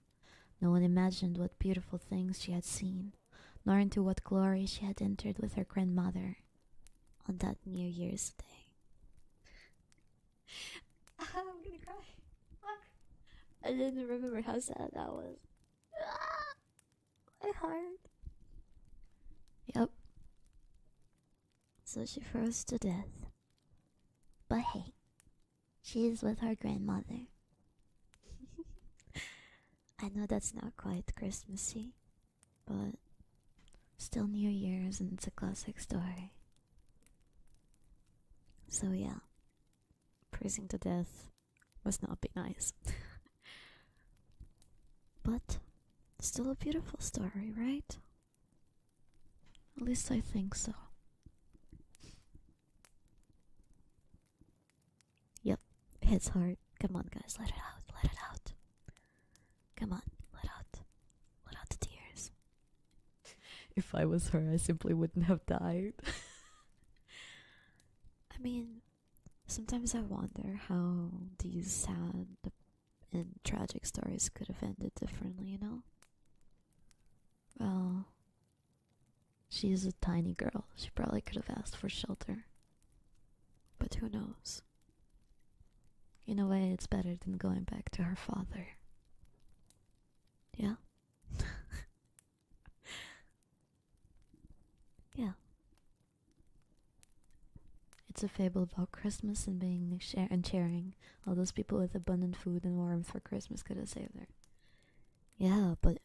No one imagined what beautiful things she had seen, nor into what glory she had entered with her grandmother on that New Year's Day. I'm gonna cry. Fuck. I didn't remember how sad that was. My heart. Yep. So she froze to death. But hey, she is with her grandmother. I know that's not quite Christmassy, but still New Year's and it's a classic story. So yeah, freezing to death must not be nice. But still a beautiful story, right? At least I think so. Yep, it's hard. Come on guys, let it out, let it out. Come on, let out the tears. If I was her, I simply wouldn't have died. I mean, sometimes I wonder how these sad and tragic stories could have ended differently, you know? Well, she is a tiny girl. She probably could have asked for shelter. But who knows? In a way, it's better than going back to her father. Yeah? Yeah. It's a fable about Christmas and being sharing. All those people with abundant food and warmth for Christmas could have saved her. Yeah, but,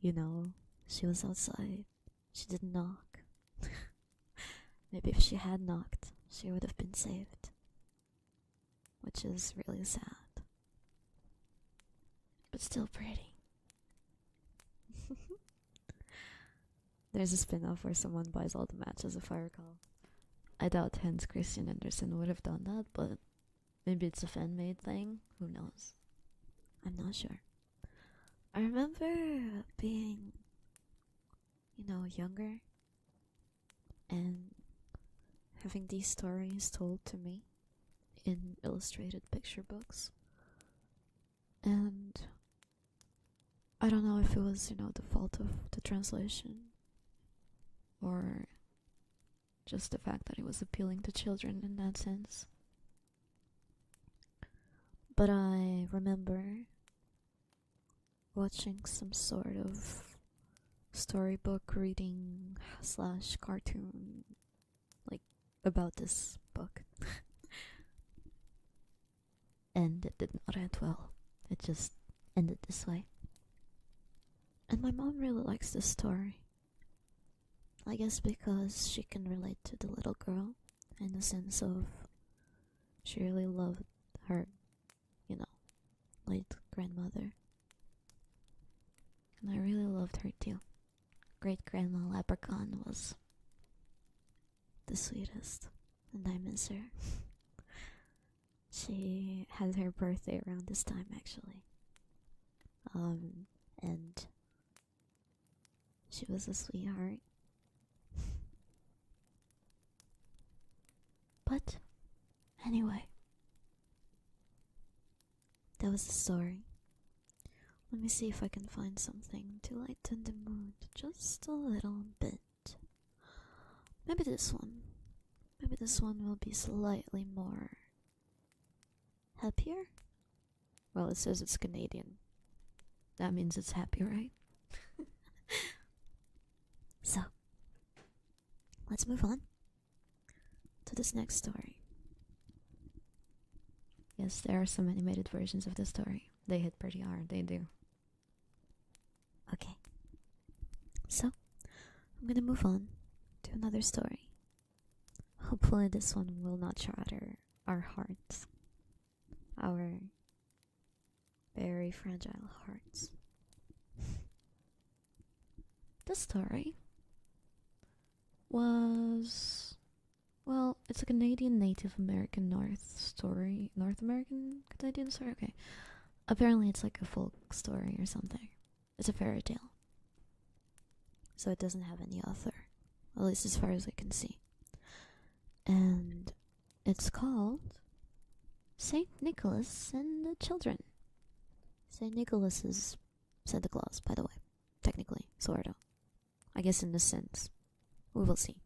you know, she was outside. She didn't knock. Maybe if she had knocked, she would have been saved. Which is really sad. But still pretty. There's a spin-off where someone buys all the matches, if I recall. I doubt Hans Christian Andersen would have done that, but maybe it's a fan-made thing. Who knows? I'm not sure. I remember being, younger and having these stories told to me in illustrated picture books. And I don't know if it was, the fault of the translation or just the fact that it was appealing to children in that sense. But I remember watching some sort of storybook reading / cartoon, like, about this book. And it did not end well. It just ended this way. And my mom really likes this story. I guess because she can relate to the little girl in the sense of she really loved her, late grandmother. And I really loved her too. Great grandma Leprechaun was the sweetest, and I miss her. She had her birthday around this time actually. And she was a sweetheart. But anyway, that was the story. Let me see if I can find something to lighten the mood just a little bit. Maybe this one. Maybe this one will be slightly more happier. Well, it says it's Canadian. That means it's happy, right? So, let's move on to this next story. Yes, there are some animated versions of the story. They hit pretty hard, they do. Okay. So, I'm gonna move on to another story. Hopefully this one will not shatter our hearts. Our very fragile hearts. This story was, well, it's a Canadian Native American North American Canadian story, okay. Apparently it's like a folk story or something. It's a fairy tale. So it doesn't have any author, at least as far as I can see. And it's called Saint Nicholas and the Children. Saint Nicholas is Santa Claus, by the way. Technically, sorta. I guess in this sense. We will see.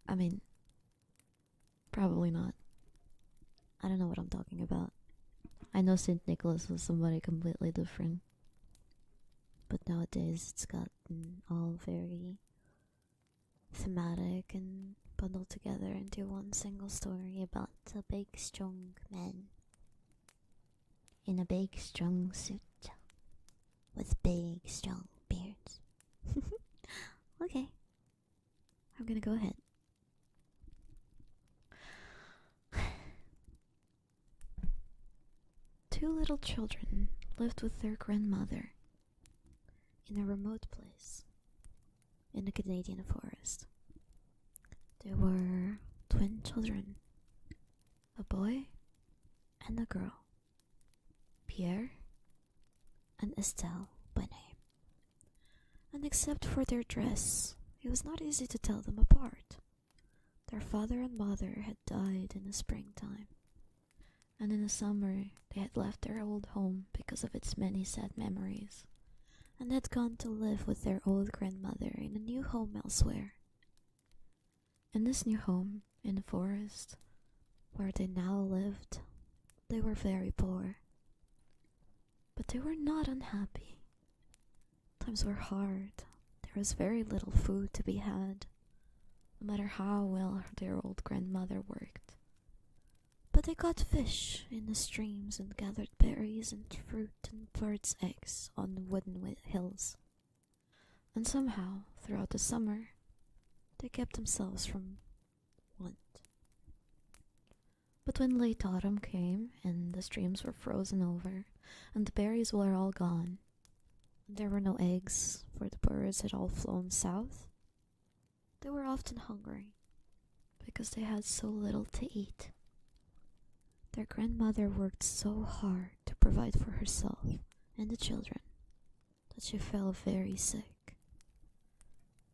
I mean, probably not. I don't know what I'm talking about. I know Saint Nicholas was somebody completely different. But nowadays it's gotten all very thematic and bundled together into one single story about a big strong man in a big strong suit with big strong beards. Okay, I'm gonna go ahead. Two little children lived with their grandmother in a remote place in the Canadian forest. They were twin children, a boy and a girl, Pierre and Estelle by name. And except for their dress, it was not easy to tell them apart. Their father and mother had died in the springtime, and in the summer they had left their old home because of its many sad memories, and had gone to live with their old grandmother in a new home elsewhere. In this new home, in the forest, where they now lived, they were very poor. But they were not unhappy. Times were hard. There was very little food to be had, no matter how well their old grandmother worked. But they caught fish in the streams and gathered berries and fruit and birds' eggs on the wooden hills. And somehow, throughout the summer, they kept themselves from want. But when late autumn came and the streams were frozen over and the berries were all gone, and there were no eggs for the birds had all flown south, they were often hungry because they had so little to eat. Their grandmother worked so hard to provide for herself and the children that she fell very sick.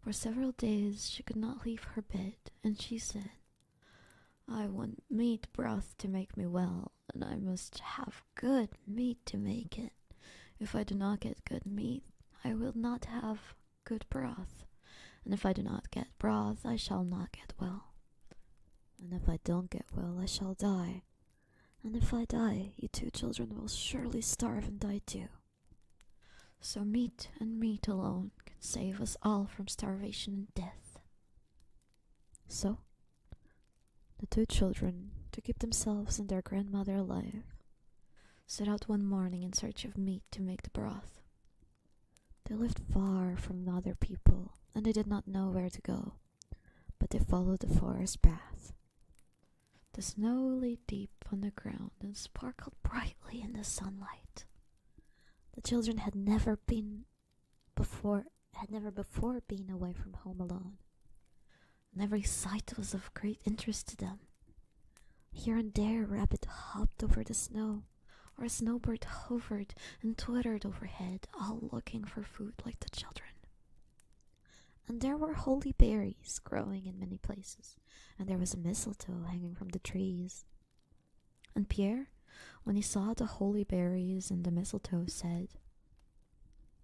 For several days she could not leave her bed, and she said, "I want meat broth to make me well, and I must have good meat to make it. If I do not get good meat, I will not have good broth. And if I do not get broth, I shall not get well. And if I don't get well, I shall die. And if I die, you two children will surely starve and die too. So meat and meat alone can save us all from starvation and death." So, the two children, to keep themselves and their grandmother alive, set out one morning in search of meat to make the broth. They lived far from other people, and they did not know where to go, but they followed the forest path. The snow lay deep on the ground and sparkled brightly in the sunlight. The children had never before been away from home alone, and every sight was of great interest to them. Here and there a rabbit hopped over the snow, or a snowbird hovered and twittered overhead, all looking for food like the children. And there were holy berries growing in many places, and there was a mistletoe hanging from the trees. And Pierre, when he saw the holy berries and the mistletoe, said,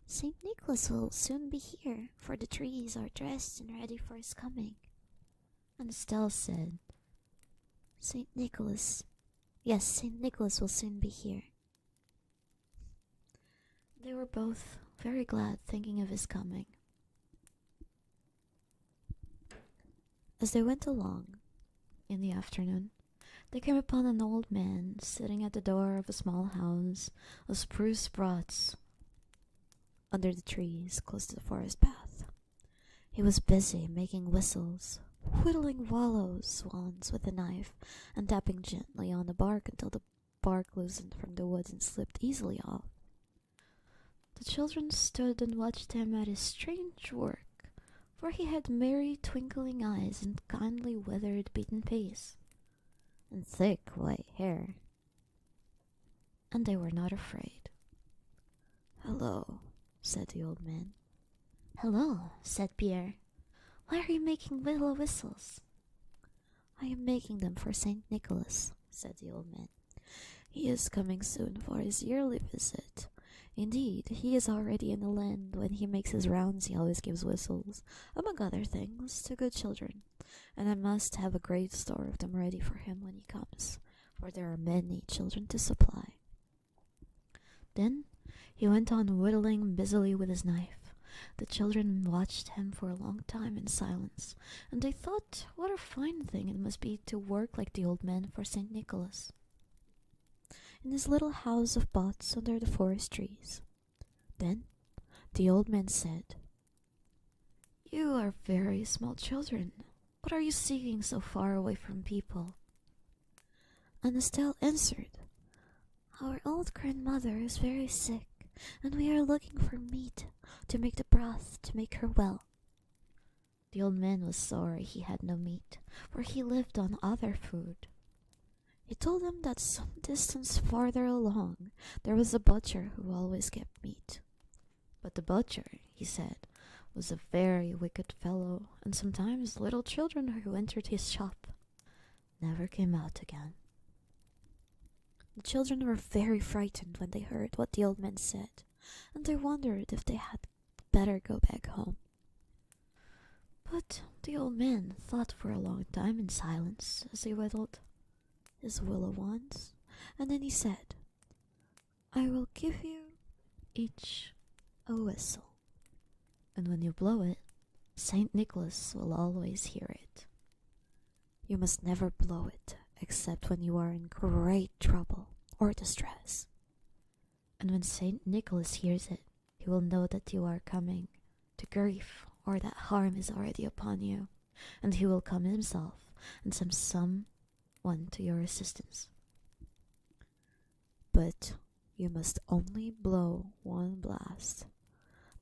"Saint Nicholas will soon be here, for the trees are dressed and ready for his coming." And Estelle said, Saint Nicholas will soon be here." They were both very glad, thinking of his coming. As they went along, in the afternoon, they came upon an old man sitting at the door of a small house of spruce sprots under the trees close to the forest path. He was busy making whistles, whittling wallow swans with a knife, and tapping gently on the bark until the bark loosened from the wood and slipped easily off. The children stood and watched him at his strange work, for he had merry twinkling eyes and kindly weathered beaten face, and thick white hair. and they were not afraid. "Hello," said the old man. "Hello," said Pierre. "Why are you making little whistles?" "I am making them for Saint Nicholas," said the old man. "He is coming soon for his yearly visit. Indeed, he is already in the land. When he makes his rounds, he always gives whistles, among other things, to good children, and I must have a great store of them ready for him when he comes, for there are many children to supply." Then he went on whittling busily with his knife. The children watched him for a long time in silence, and they thought what a fine thing it must be to work like the old man for St. Nicholas, in his little house of bots under the forest trees. Then the old man said, "You are very small children. What are you seeking so far away from people?" And Estelle answered, "Our old grandmother is very sick, and we are looking for meat to make the broth to make her well." The old man was sorry he had no meat, for he lived on other food. He told them that some distance farther along there was a butcher who always kept meat. But the butcher, he said, was a very wicked fellow, and sometimes little children who entered his shop never came out again. The children were very frightened when they heard what the old man said, and they wondered if they had better go back home. But the old man thought for a long time in silence as he whittled his willow wands, and then he said, "I will give you each a whistle, and when you blow it, Saint Nicholas will always hear it. You must never blow it except when you are in great trouble or distress. And when Saint Nicholas hears it, he will know that you are coming to grief or that harm is already upon you, and he will come himself and send someone to your assistance. But you must only blow one blast.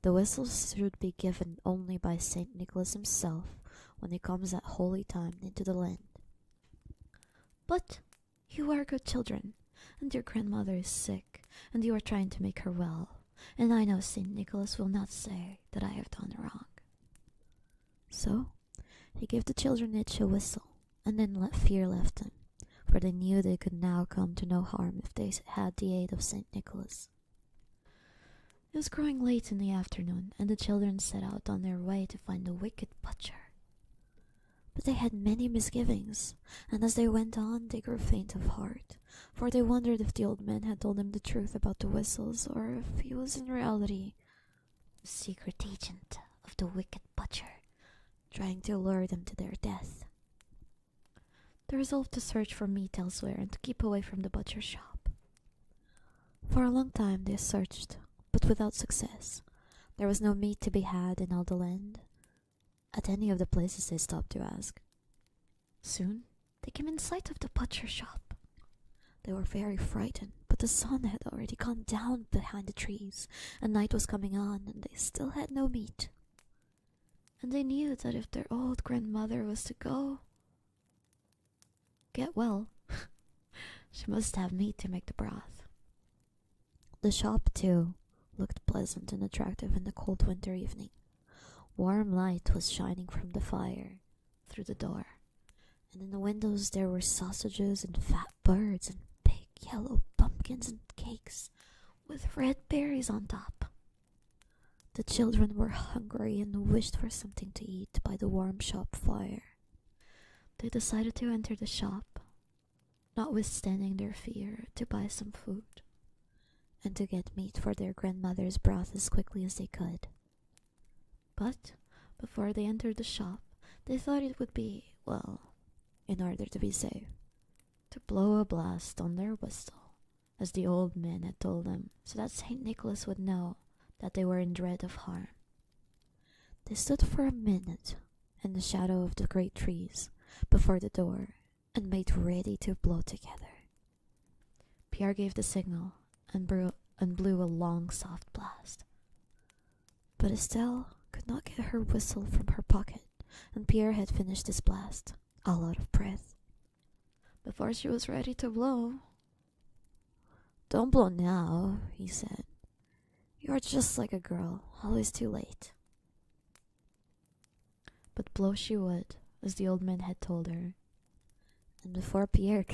The whistles should be given only by Saint Nicholas himself when he comes at holy time into the land. But you are good children, and your grandmother is sick, and you are trying to make her well, and I know Saint Nicholas will not say that I have done wrong." So he gave the children each a whistle, and then let fear left them, for they knew they could now come to no harm if they had the aid of Saint Nicholas. It was growing late in the afternoon, and the children set out on their way to find the wicked butcher. But they had many misgivings, and as they went on they grew faint of heart, for they wondered if the old man had told them the truth about the whistles, or if he was in reality the secret agent of the wicked butcher, trying to lure them to their death. They resolved to search for meat elsewhere and to keep away from the butcher's shop. For a long time they searched, but without success. There was no meat to be had in all the land, at any of the places they stopped to ask. Soon they came in sight of the butcher's shop. They were very frightened, but the sun had already gone down behind the trees, and night was coming on, and they still had no meat. And they knew that if their old grandmother was to get well, she must have meat to make the broth. The shop, too, looked pleasant and attractive in the cold winter evening. Warm light was shining from the fire through the door, and in the windows there were sausages and fat birds and big yellow pumpkins and cakes with red berries on top. The children were hungry and wished for something to eat by the warm shop fire. They decided to enter the shop, notwithstanding their fear, to buy some food and to get meat for their grandmother's broth as quickly as they could. But before they entered the shop, they thought it would be, well, in order to be safe, to blow a blast on their whistle, as the old man had told them, so that Saint Nicholas would know that they were in dread of harm. They stood for a minute in the shadow of the great trees before the door and made ready to blow together. Pierre gave the signal and blew a long, soft blast. But Estelle could not get her whistle from her pocket, and Pierre had finished his blast, all out of breath. Before she was ready to blow, "Don't blow now," he said. "You are just like a girl, always too late." But blow she would, as the old man had told her. And before Pierre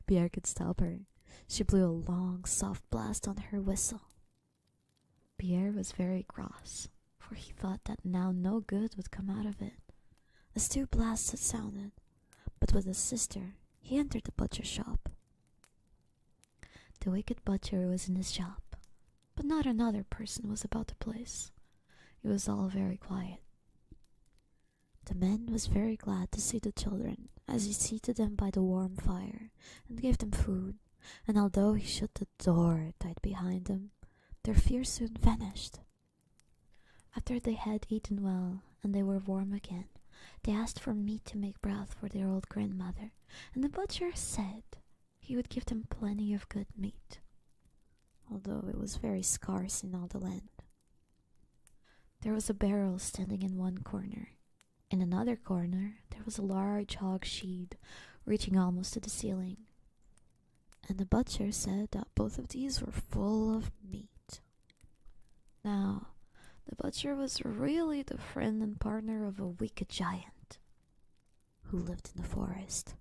Pierre could stop her, she blew a long, soft blast on her whistle. Pierre was very cross, for he thought that now no good would come out of it, as 2 blasts had sounded. But with his sister, he entered the butcher shop. The wicked butcher was in his shop, but not another person was about the place. It was all very quiet. The man was very glad to see the children, as he seated them by the warm fire and gave them food, and although he shut the door tight behind them, their fear soon vanished. After they had eaten well and they were warm again, they asked for meat to make broth for their old grandmother, and the butcher said he would give them plenty of good meat, although it was very scarce in all the land. There was a barrel standing in one corner. In another corner, there was a large hog shed reaching almost to the ceiling, and the butcher said that both of these were full of meat. Now, the butcher was really the friend and partner of a wicked giant who lived in the forest.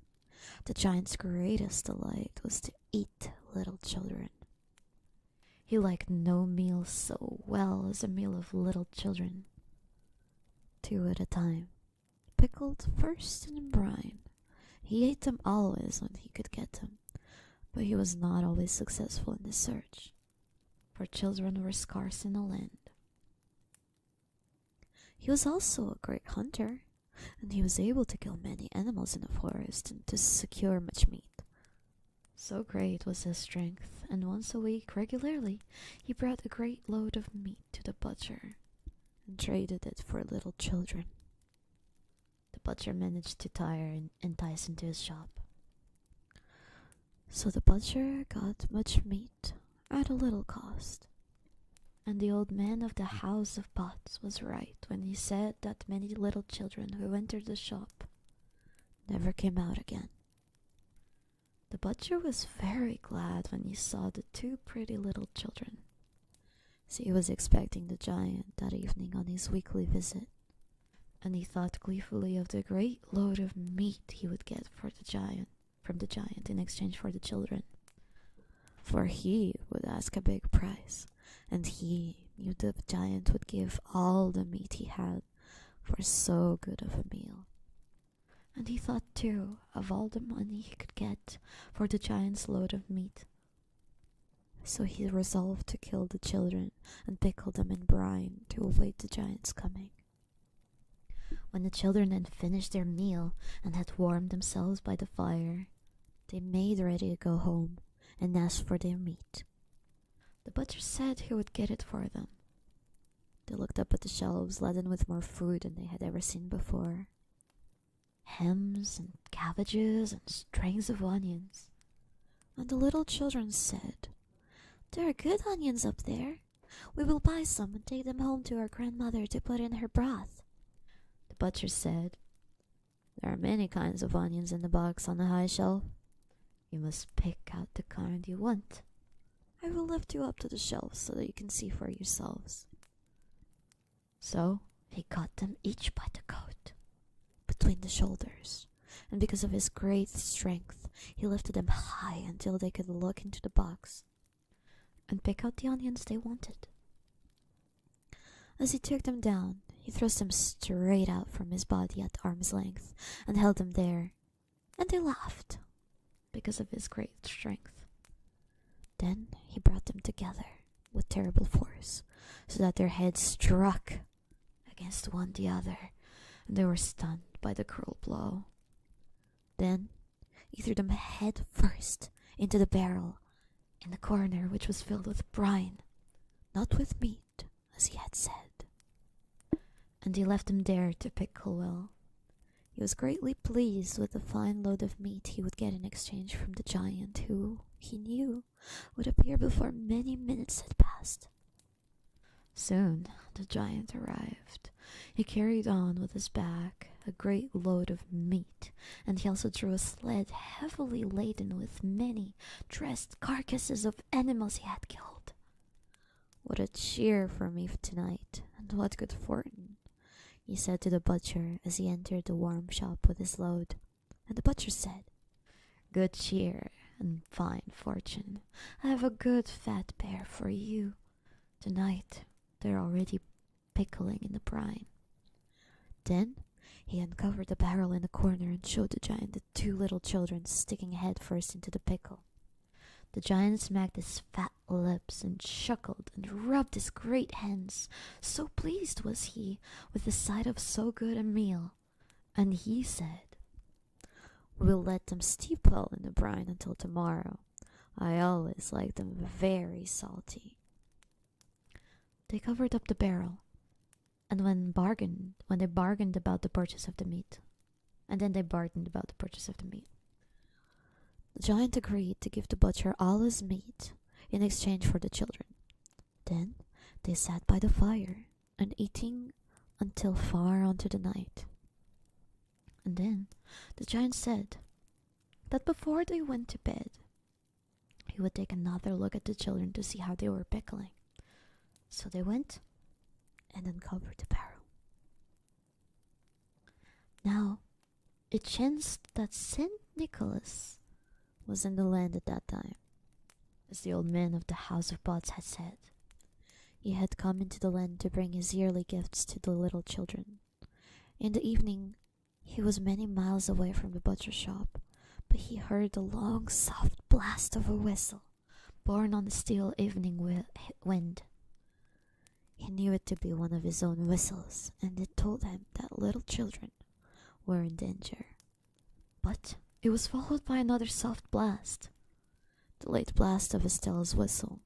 The giant's greatest delight was to eat little children. He liked no meal so well as a meal of little children, 2 at a time, pickled first and in brine. He ate them always when he could get them, but he was not always successful in his search, for children were scarce in the land. He was also a great hunter, and he was able to kill many animals in the forest and to secure much meat. So great was his strength, and once a week regularly he brought a great load of meat to the butcher and traded it for little children. The butcher managed to tire and entice into his shop. So the butcher got much meat at a little cost. And the old man of the house of pots was right when he said that many little children who entered the shop never came out again. The butcher was very glad when he saw the 2 pretty little children, so he was expecting the giant that evening on his weekly visit, and he thought gleefully of the great load of meat he would get from the giant in exchange for the children, for he would ask a big price, and he knew the giant would give all the meat he had for so good of a meal. And he thought too of all the money he could get for the giant's load of meat. So he resolved to kill the children and pickle them in brine to await the giant's coming. When the children had finished their meal and had warmed themselves by the fire, they made ready to go home and asked for their meat. The butcher said he would get it for them. They looked up at the shelves laden with more food than they had ever seen before. Hams and cabbages and strings of onions. And the little children said, "There are good onions up there. We will buy some and take them home to our grandmother to put in her broth." The butcher said, "There are many kinds of onions in the box on the high shelf. You must pick out the kind you want. I will lift you up to the shelf so that you can see for yourselves." So he caught them each by the coat, between the shoulders, and because of his great strength, he lifted them high until they could look into the box and pick out the onions they wanted. As he took them down, he thrust them straight out from his body at arm's length and held them there, and they laughed because of his great strength. Then he brought them together with terrible force, so that their heads struck against one the other, and they were stunned by the cruel blow. Then he threw them head first into the barrel in the corner, which was filled with brine, not with meat, as he had said. And he left them there to pickle well. He was greatly pleased with the fine load of meat he would get in exchange from the giant, who, he knew, would appear before many minutes had passed. Soon the giant arrived. He carried on with his back a great load of meat, and he also drew a sled heavily laden with many dressed carcasses of animals he had killed. "What a cheer for me tonight, and what good fortune," he said to the butcher as he entered the warm shop with his load. And the butcher said, "Good cheer and fine fortune. I have a good fat bear for you. Tonight they're already pickling in the brine." Then he uncovered the barrel in the corner and showed the giant the two little children sticking head first into the pickle. The giant smacked his fat lips and chuckled and rubbed his great hands. So pleased was he with the sight of so good a meal. And he said, "We'll let them steep well in the brine until tomorrow. I always like them very salty." They covered up the barrel, and when they bargained about the purchase of the meat, the giant agreed to give the butcher all his meat in exchange for the children. Then they sat by the fire and eating until far onto the night. And then the giant said that before they went to bed, he would take another look at the children to see how they were pickling. So they went and uncovered the barrel. Now, it chanced that Saint Nicholas was in the land at that time, as the old man of the House of Bots had said. He had come into the land to bring his yearly gifts to the little children. In the evening, he was many miles away from the butcher shop, but he heard the long, soft blast of a whistle, borne on the still evening wind. He knew it to be one of his own whistles, and it told him that little children were in danger. But it was followed by another soft blast, the late blast of Estelle's whistle.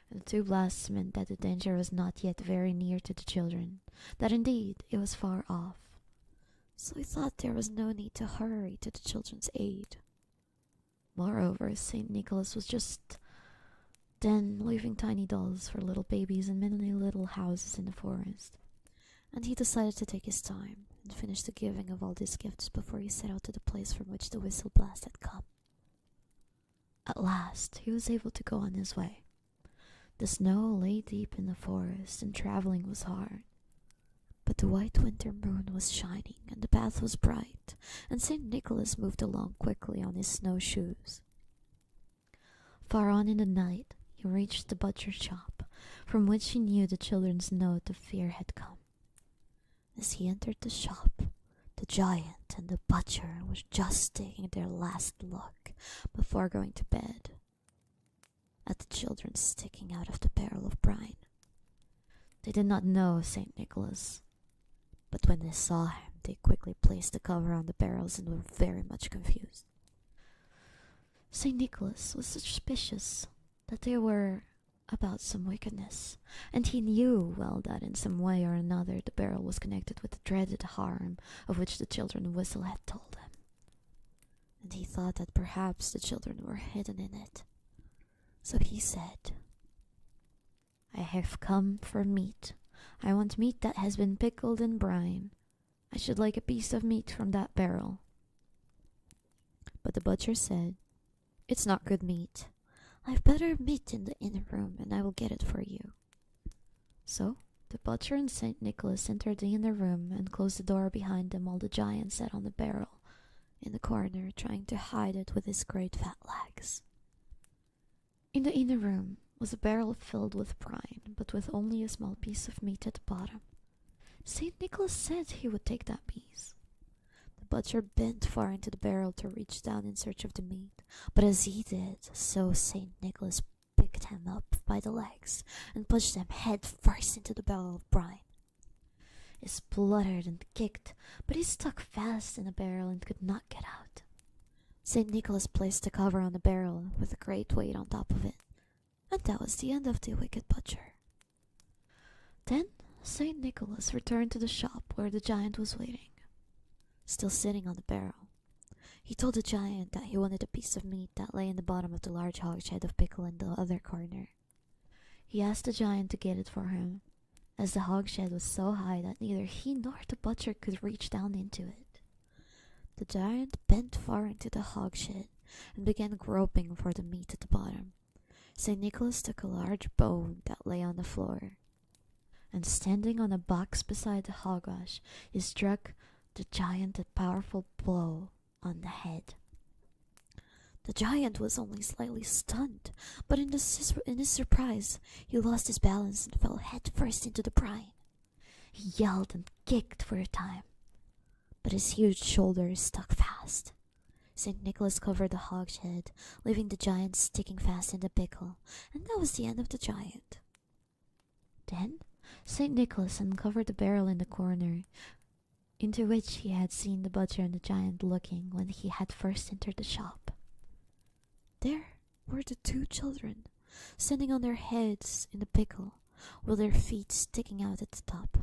And the two blasts meant that the danger was not yet very near to the children, that indeed it was far off. So he thought there was no need to hurry to the children's aid. Moreover, St. Nicholas was just then leaving tiny dolls for little babies in many little houses in the forest, and he decided to take his time and finish the giving of all these gifts before he set out to the place from which the whistle blast had come. At last he was able to go on his way. The snow lay deep in the forest and traveling was hard, but the white winter moon was shining and the path was bright, and St. Nicholas moved along quickly on his snowshoes. Far on in the night he reached the butcher's shop, from which he knew the children's note of fear had come. As he entered the shop, the giant and the butcher were just taking their last look before going to bed at the children sticking out of the barrel of brine. They did not know St. Nicholas, but when they saw him, they quickly placed the cover on the barrels and were very much confused. St. Nicholas was suspicious that they were about some wickedness, and he knew well that in some way or another the barrel was connected with the dreaded harm of which the children's whistle had told him. And he thought that perhaps the children were hidden in it. So he said, "I have come for meat. I want meat that has been pickled in brine. I should like a piece of meat from that barrel." But the butcher said, "It's not good meat. I've better meat in the inner room, and I will get it for you." So the butcher and St. Nicholas entered the inner room and closed the door behind them while the giant sat on the barrel in the corner, trying to hide it with his great fat legs. In the inner room was a barrel filled with brine, but with only a small piece of meat at the bottom. St. Nicholas said he would take that piece. The butcher bent far into the barrel to reach down in search of the meat, but as he did so, St. Nicholas picked him up by the legs and pushed him head first into the barrel of brine. He spluttered and kicked, but he stuck fast in the barrel and could not get out. St. Nicholas placed the cover on the barrel with a great weight on top of it, and that was the end of the wicked butcher. Then St. Nicholas returned to the shop where the giant was waiting, still sitting on the barrel. He told the giant that he wanted a piece of meat that lay in the bottom of the large hogshead of pickle in the other corner. He asked the giant to get it for him, as the hogshed was so high that neither he nor the butcher could reach down into it. The giant bent far into the hogshed and began groping for the meat at the bottom. St. Nicholas took a large bone that lay on the floor, and standing on a box beside the hogwash, he struck the giant a powerful blow on the head. The giant was only slightly stunned, but in his surprise, he lost his balance and fell head first into the brine. He yelled and kicked for a time, but his huge shoulders stuck fast. St. Nicholas covered the hogshead, leaving the giant sticking fast in the pickle, and that was the end of the giant. Then St. Nicholas uncovered the barrel in the corner, into which he had seen the butcher and the giant looking when he had first entered the shop. There were the two children, standing on their heads in the pickle, with their feet sticking out at the top.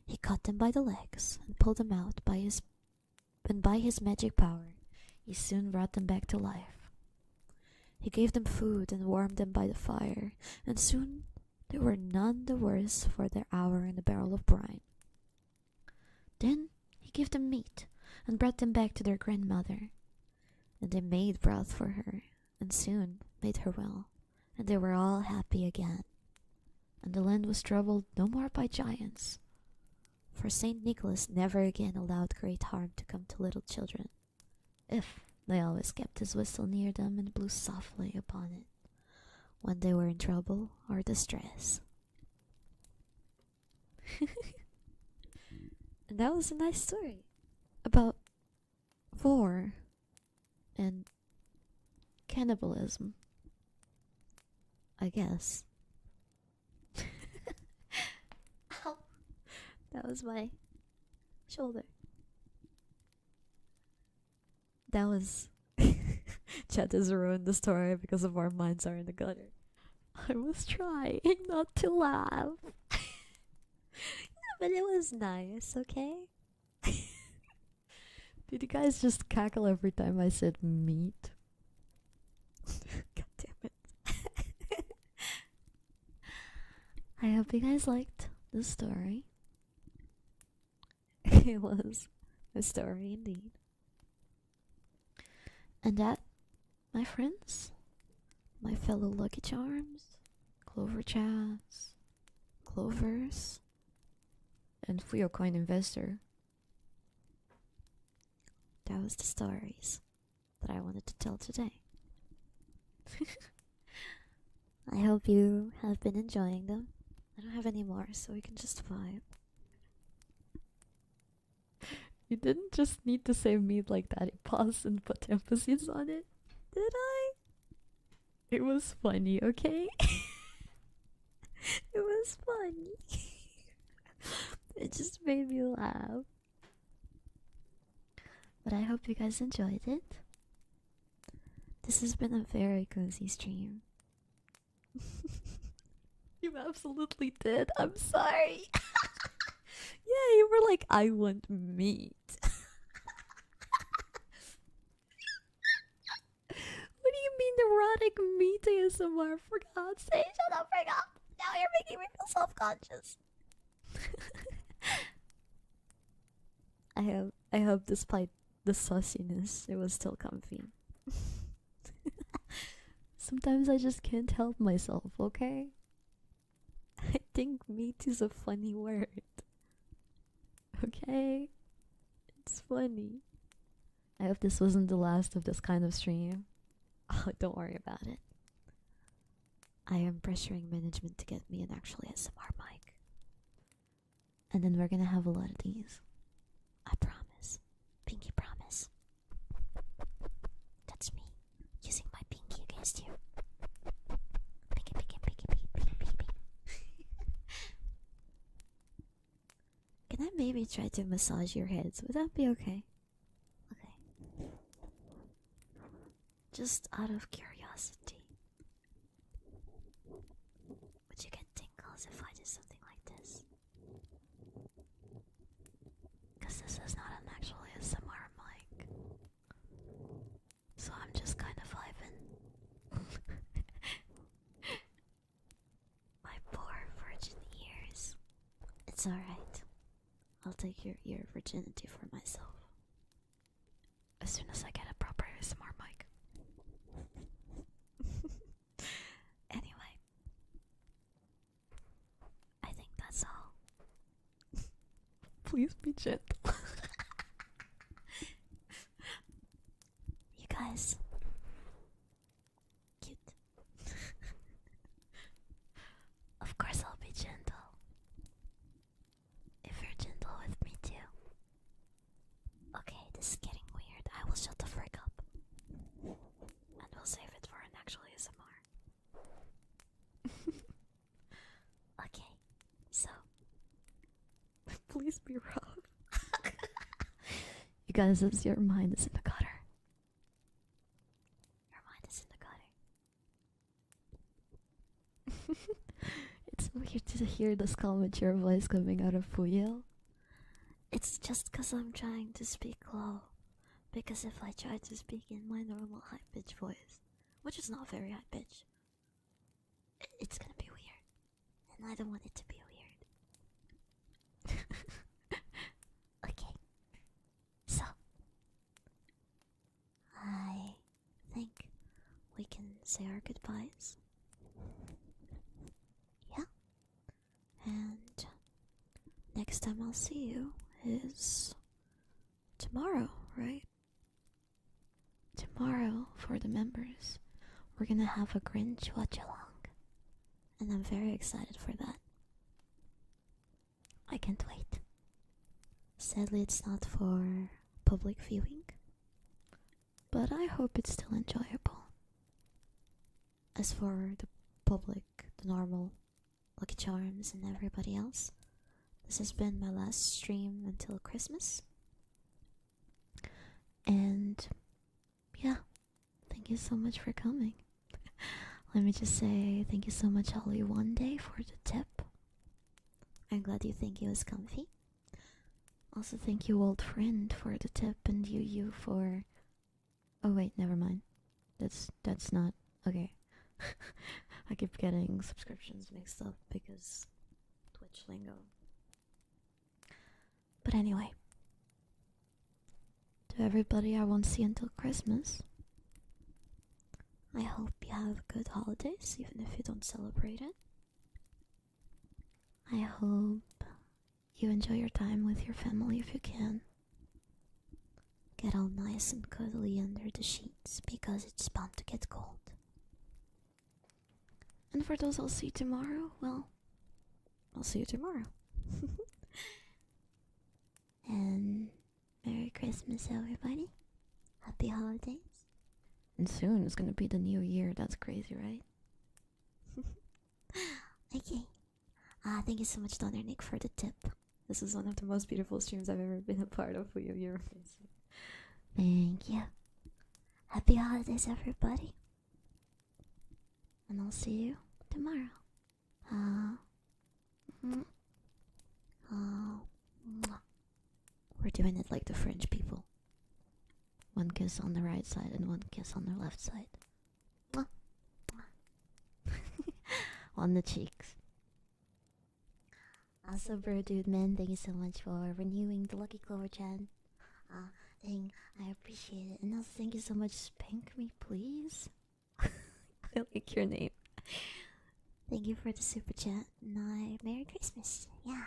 He caught them by the legs and pulled them out by his magic power, he soon brought them back to life. He gave them food and warmed them by the fire, and soon they were none the worse for their hour in the barrel of brine. Then he gave them meat and brought them back to their grandmother. And they made broth for her, and soon made her well, and they were all happy again. And the land was troubled no more by giants, for St. Nicholas never again allowed great harm to come to little children, if they always kept his whistle near them and blew softly upon it when they were in trouble or distress. And that was a nice story about war and cannibalism, I guess. Ow. That was my shoulder. That was Chat has ruined the story because of our minds are in the gutter. I was trying not to laugh. But it was nice, okay? Did you guys just cackle every time I said meat? God damn it. I hope you guys liked the story. It was a story indeed. And that, my friends, my fellow Lucky Charms, Clover Chats, Clovers, and Fuyo Coin Investor, that was the stories that I wanted to tell today. I hope you have been enjoying them. I don't have any more, so we can just vibe. You didn't just need to say meat like that. You paused and put emphasis on it. Did I? It was funny, okay? It was funny. It just made me laugh. But I hope you guys enjoyed it. This has been a very cozy stream. You absolutely did. I'm sorry. Yeah, you were like, I want meat. What do you mean erotic meat ASMR? For God's sake, shut up, bring up. Now you're making me feel self-conscious. I hope despite the sussiness, it was still comfy. Sometimes I just can't help myself, okay? I think meat is a funny word. Okay? It's funny. I hope this wasn't the last of this kind of stream. Oh, don't worry about it. I am pressuring management to get me an actual ASMR mic. And then we're gonna have a lot of these. I promise. Pinky promise. That's me, using my pinky against you. Pinky, pinky, pinky, pinky, pinky, pinky. Can I maybe try to massage your heads? Would that be okay? Okay. Just out of curiosity. Would you get tingles if I did something like this? Because this is not an actual ASMR mic. So I'm just kind of vibing. My poor virgin ears. I'll take your virginity for myself. As soon as I get a proper ASMR mic. Anyway, I think that's all. Please be gentle. You guys. Cute. Of course I'll be gentle. If you're gentle with me too. Okay, this is getting weird. I will shut the frick up. And we'll save it for an actual ASMR. Okay, so. Please be rough. You guys, it's your mind is in the gutter. Your mind is in the gutter. It's weird to hear this mature voice coming out of Fuyo. It's just because I'm trying to speak low. Because if I try to speak in my normal high-pitched voice, which is not very high-pitched, it's gonna be weird. And I don't want it to be weird. Okay. So, I think we can say our goodbyes. Yeah. And next time I'll see you is tomorrow, right? Tomorrow, for the members, we're gonna have a Grinch watch along. And I'm very excited for that. I can't wait. Sadly, it's not for public viewing, but I hope it's still enjoyable. As for the public, the normal Lucky Charms and everybody else, this has been my last stream until Christmas. And yeah, thank you so much for coming. Let me just say thank you so much, Holly One Day, for the tip. I'm glad you think it was comfy. Also, thank you, old friend, for the tip, and you for. Oh wait, never mind. That's not okay. I keep getting subscriptions mixed up because Twitch lingo. But anyway, to everybody I won't see until Christmas, I hope you have good holidays, even if you don't celebrate it. I hope you enjoy your time with your family if you can. Get all nice and cuddly under the sheets because it's bound to get cold. And for those I'll see tomorrow, well, I'll see you tomorrow. And Merry Christmas, everybody. Happy holidays. And soon it's gonna be the new year. That's crazy, right? Okay. Thank you so much, Donner Nick, for the tip. This is one of the most beautiful streams I've ever been a part of. Fuyo Yurei. Thank you. Happy holidays, everybody. And I'll see you tomorrow. We're doing it like the French people. One kiss on the right side and one kiss on the left side. On the cheeks. Also, bro, dude, man, thank you so much for renewing the Lucky Clover Chan. I appreciate it. And also, thank you so much. Spank me, please. I like your name. Thank you for the super chat. And Merry Christmas. Yeah.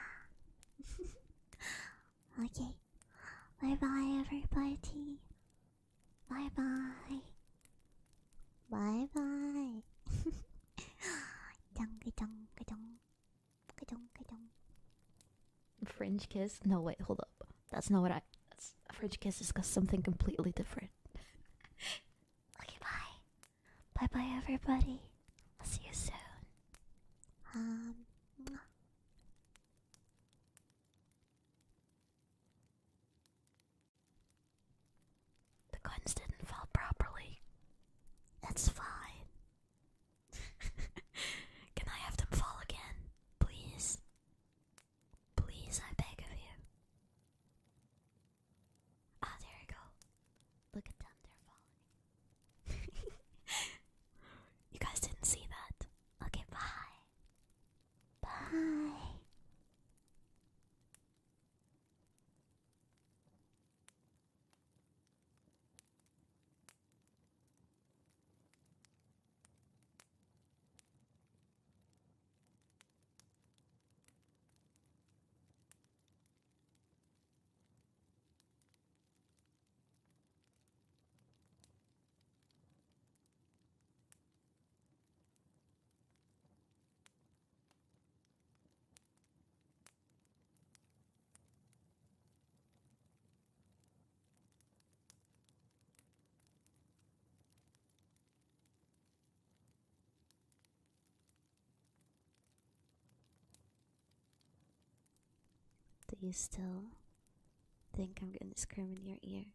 Okay. Bye bye, everybody. Bye bye. Bye bye. French kiss? No, wait, hold up. That's not what that's a French kiss is something completely different. Okay, bye. Bye bye, everybody. I'll see you soon. The coins didn't fall properly. That's fine. Can I have them fall again? Please? Please, I beg of you. Ah, there you go. Look at them, they're falling. You guys didn't see that. Okay, bye. Bye. you still think I'm gonna scream in your ear.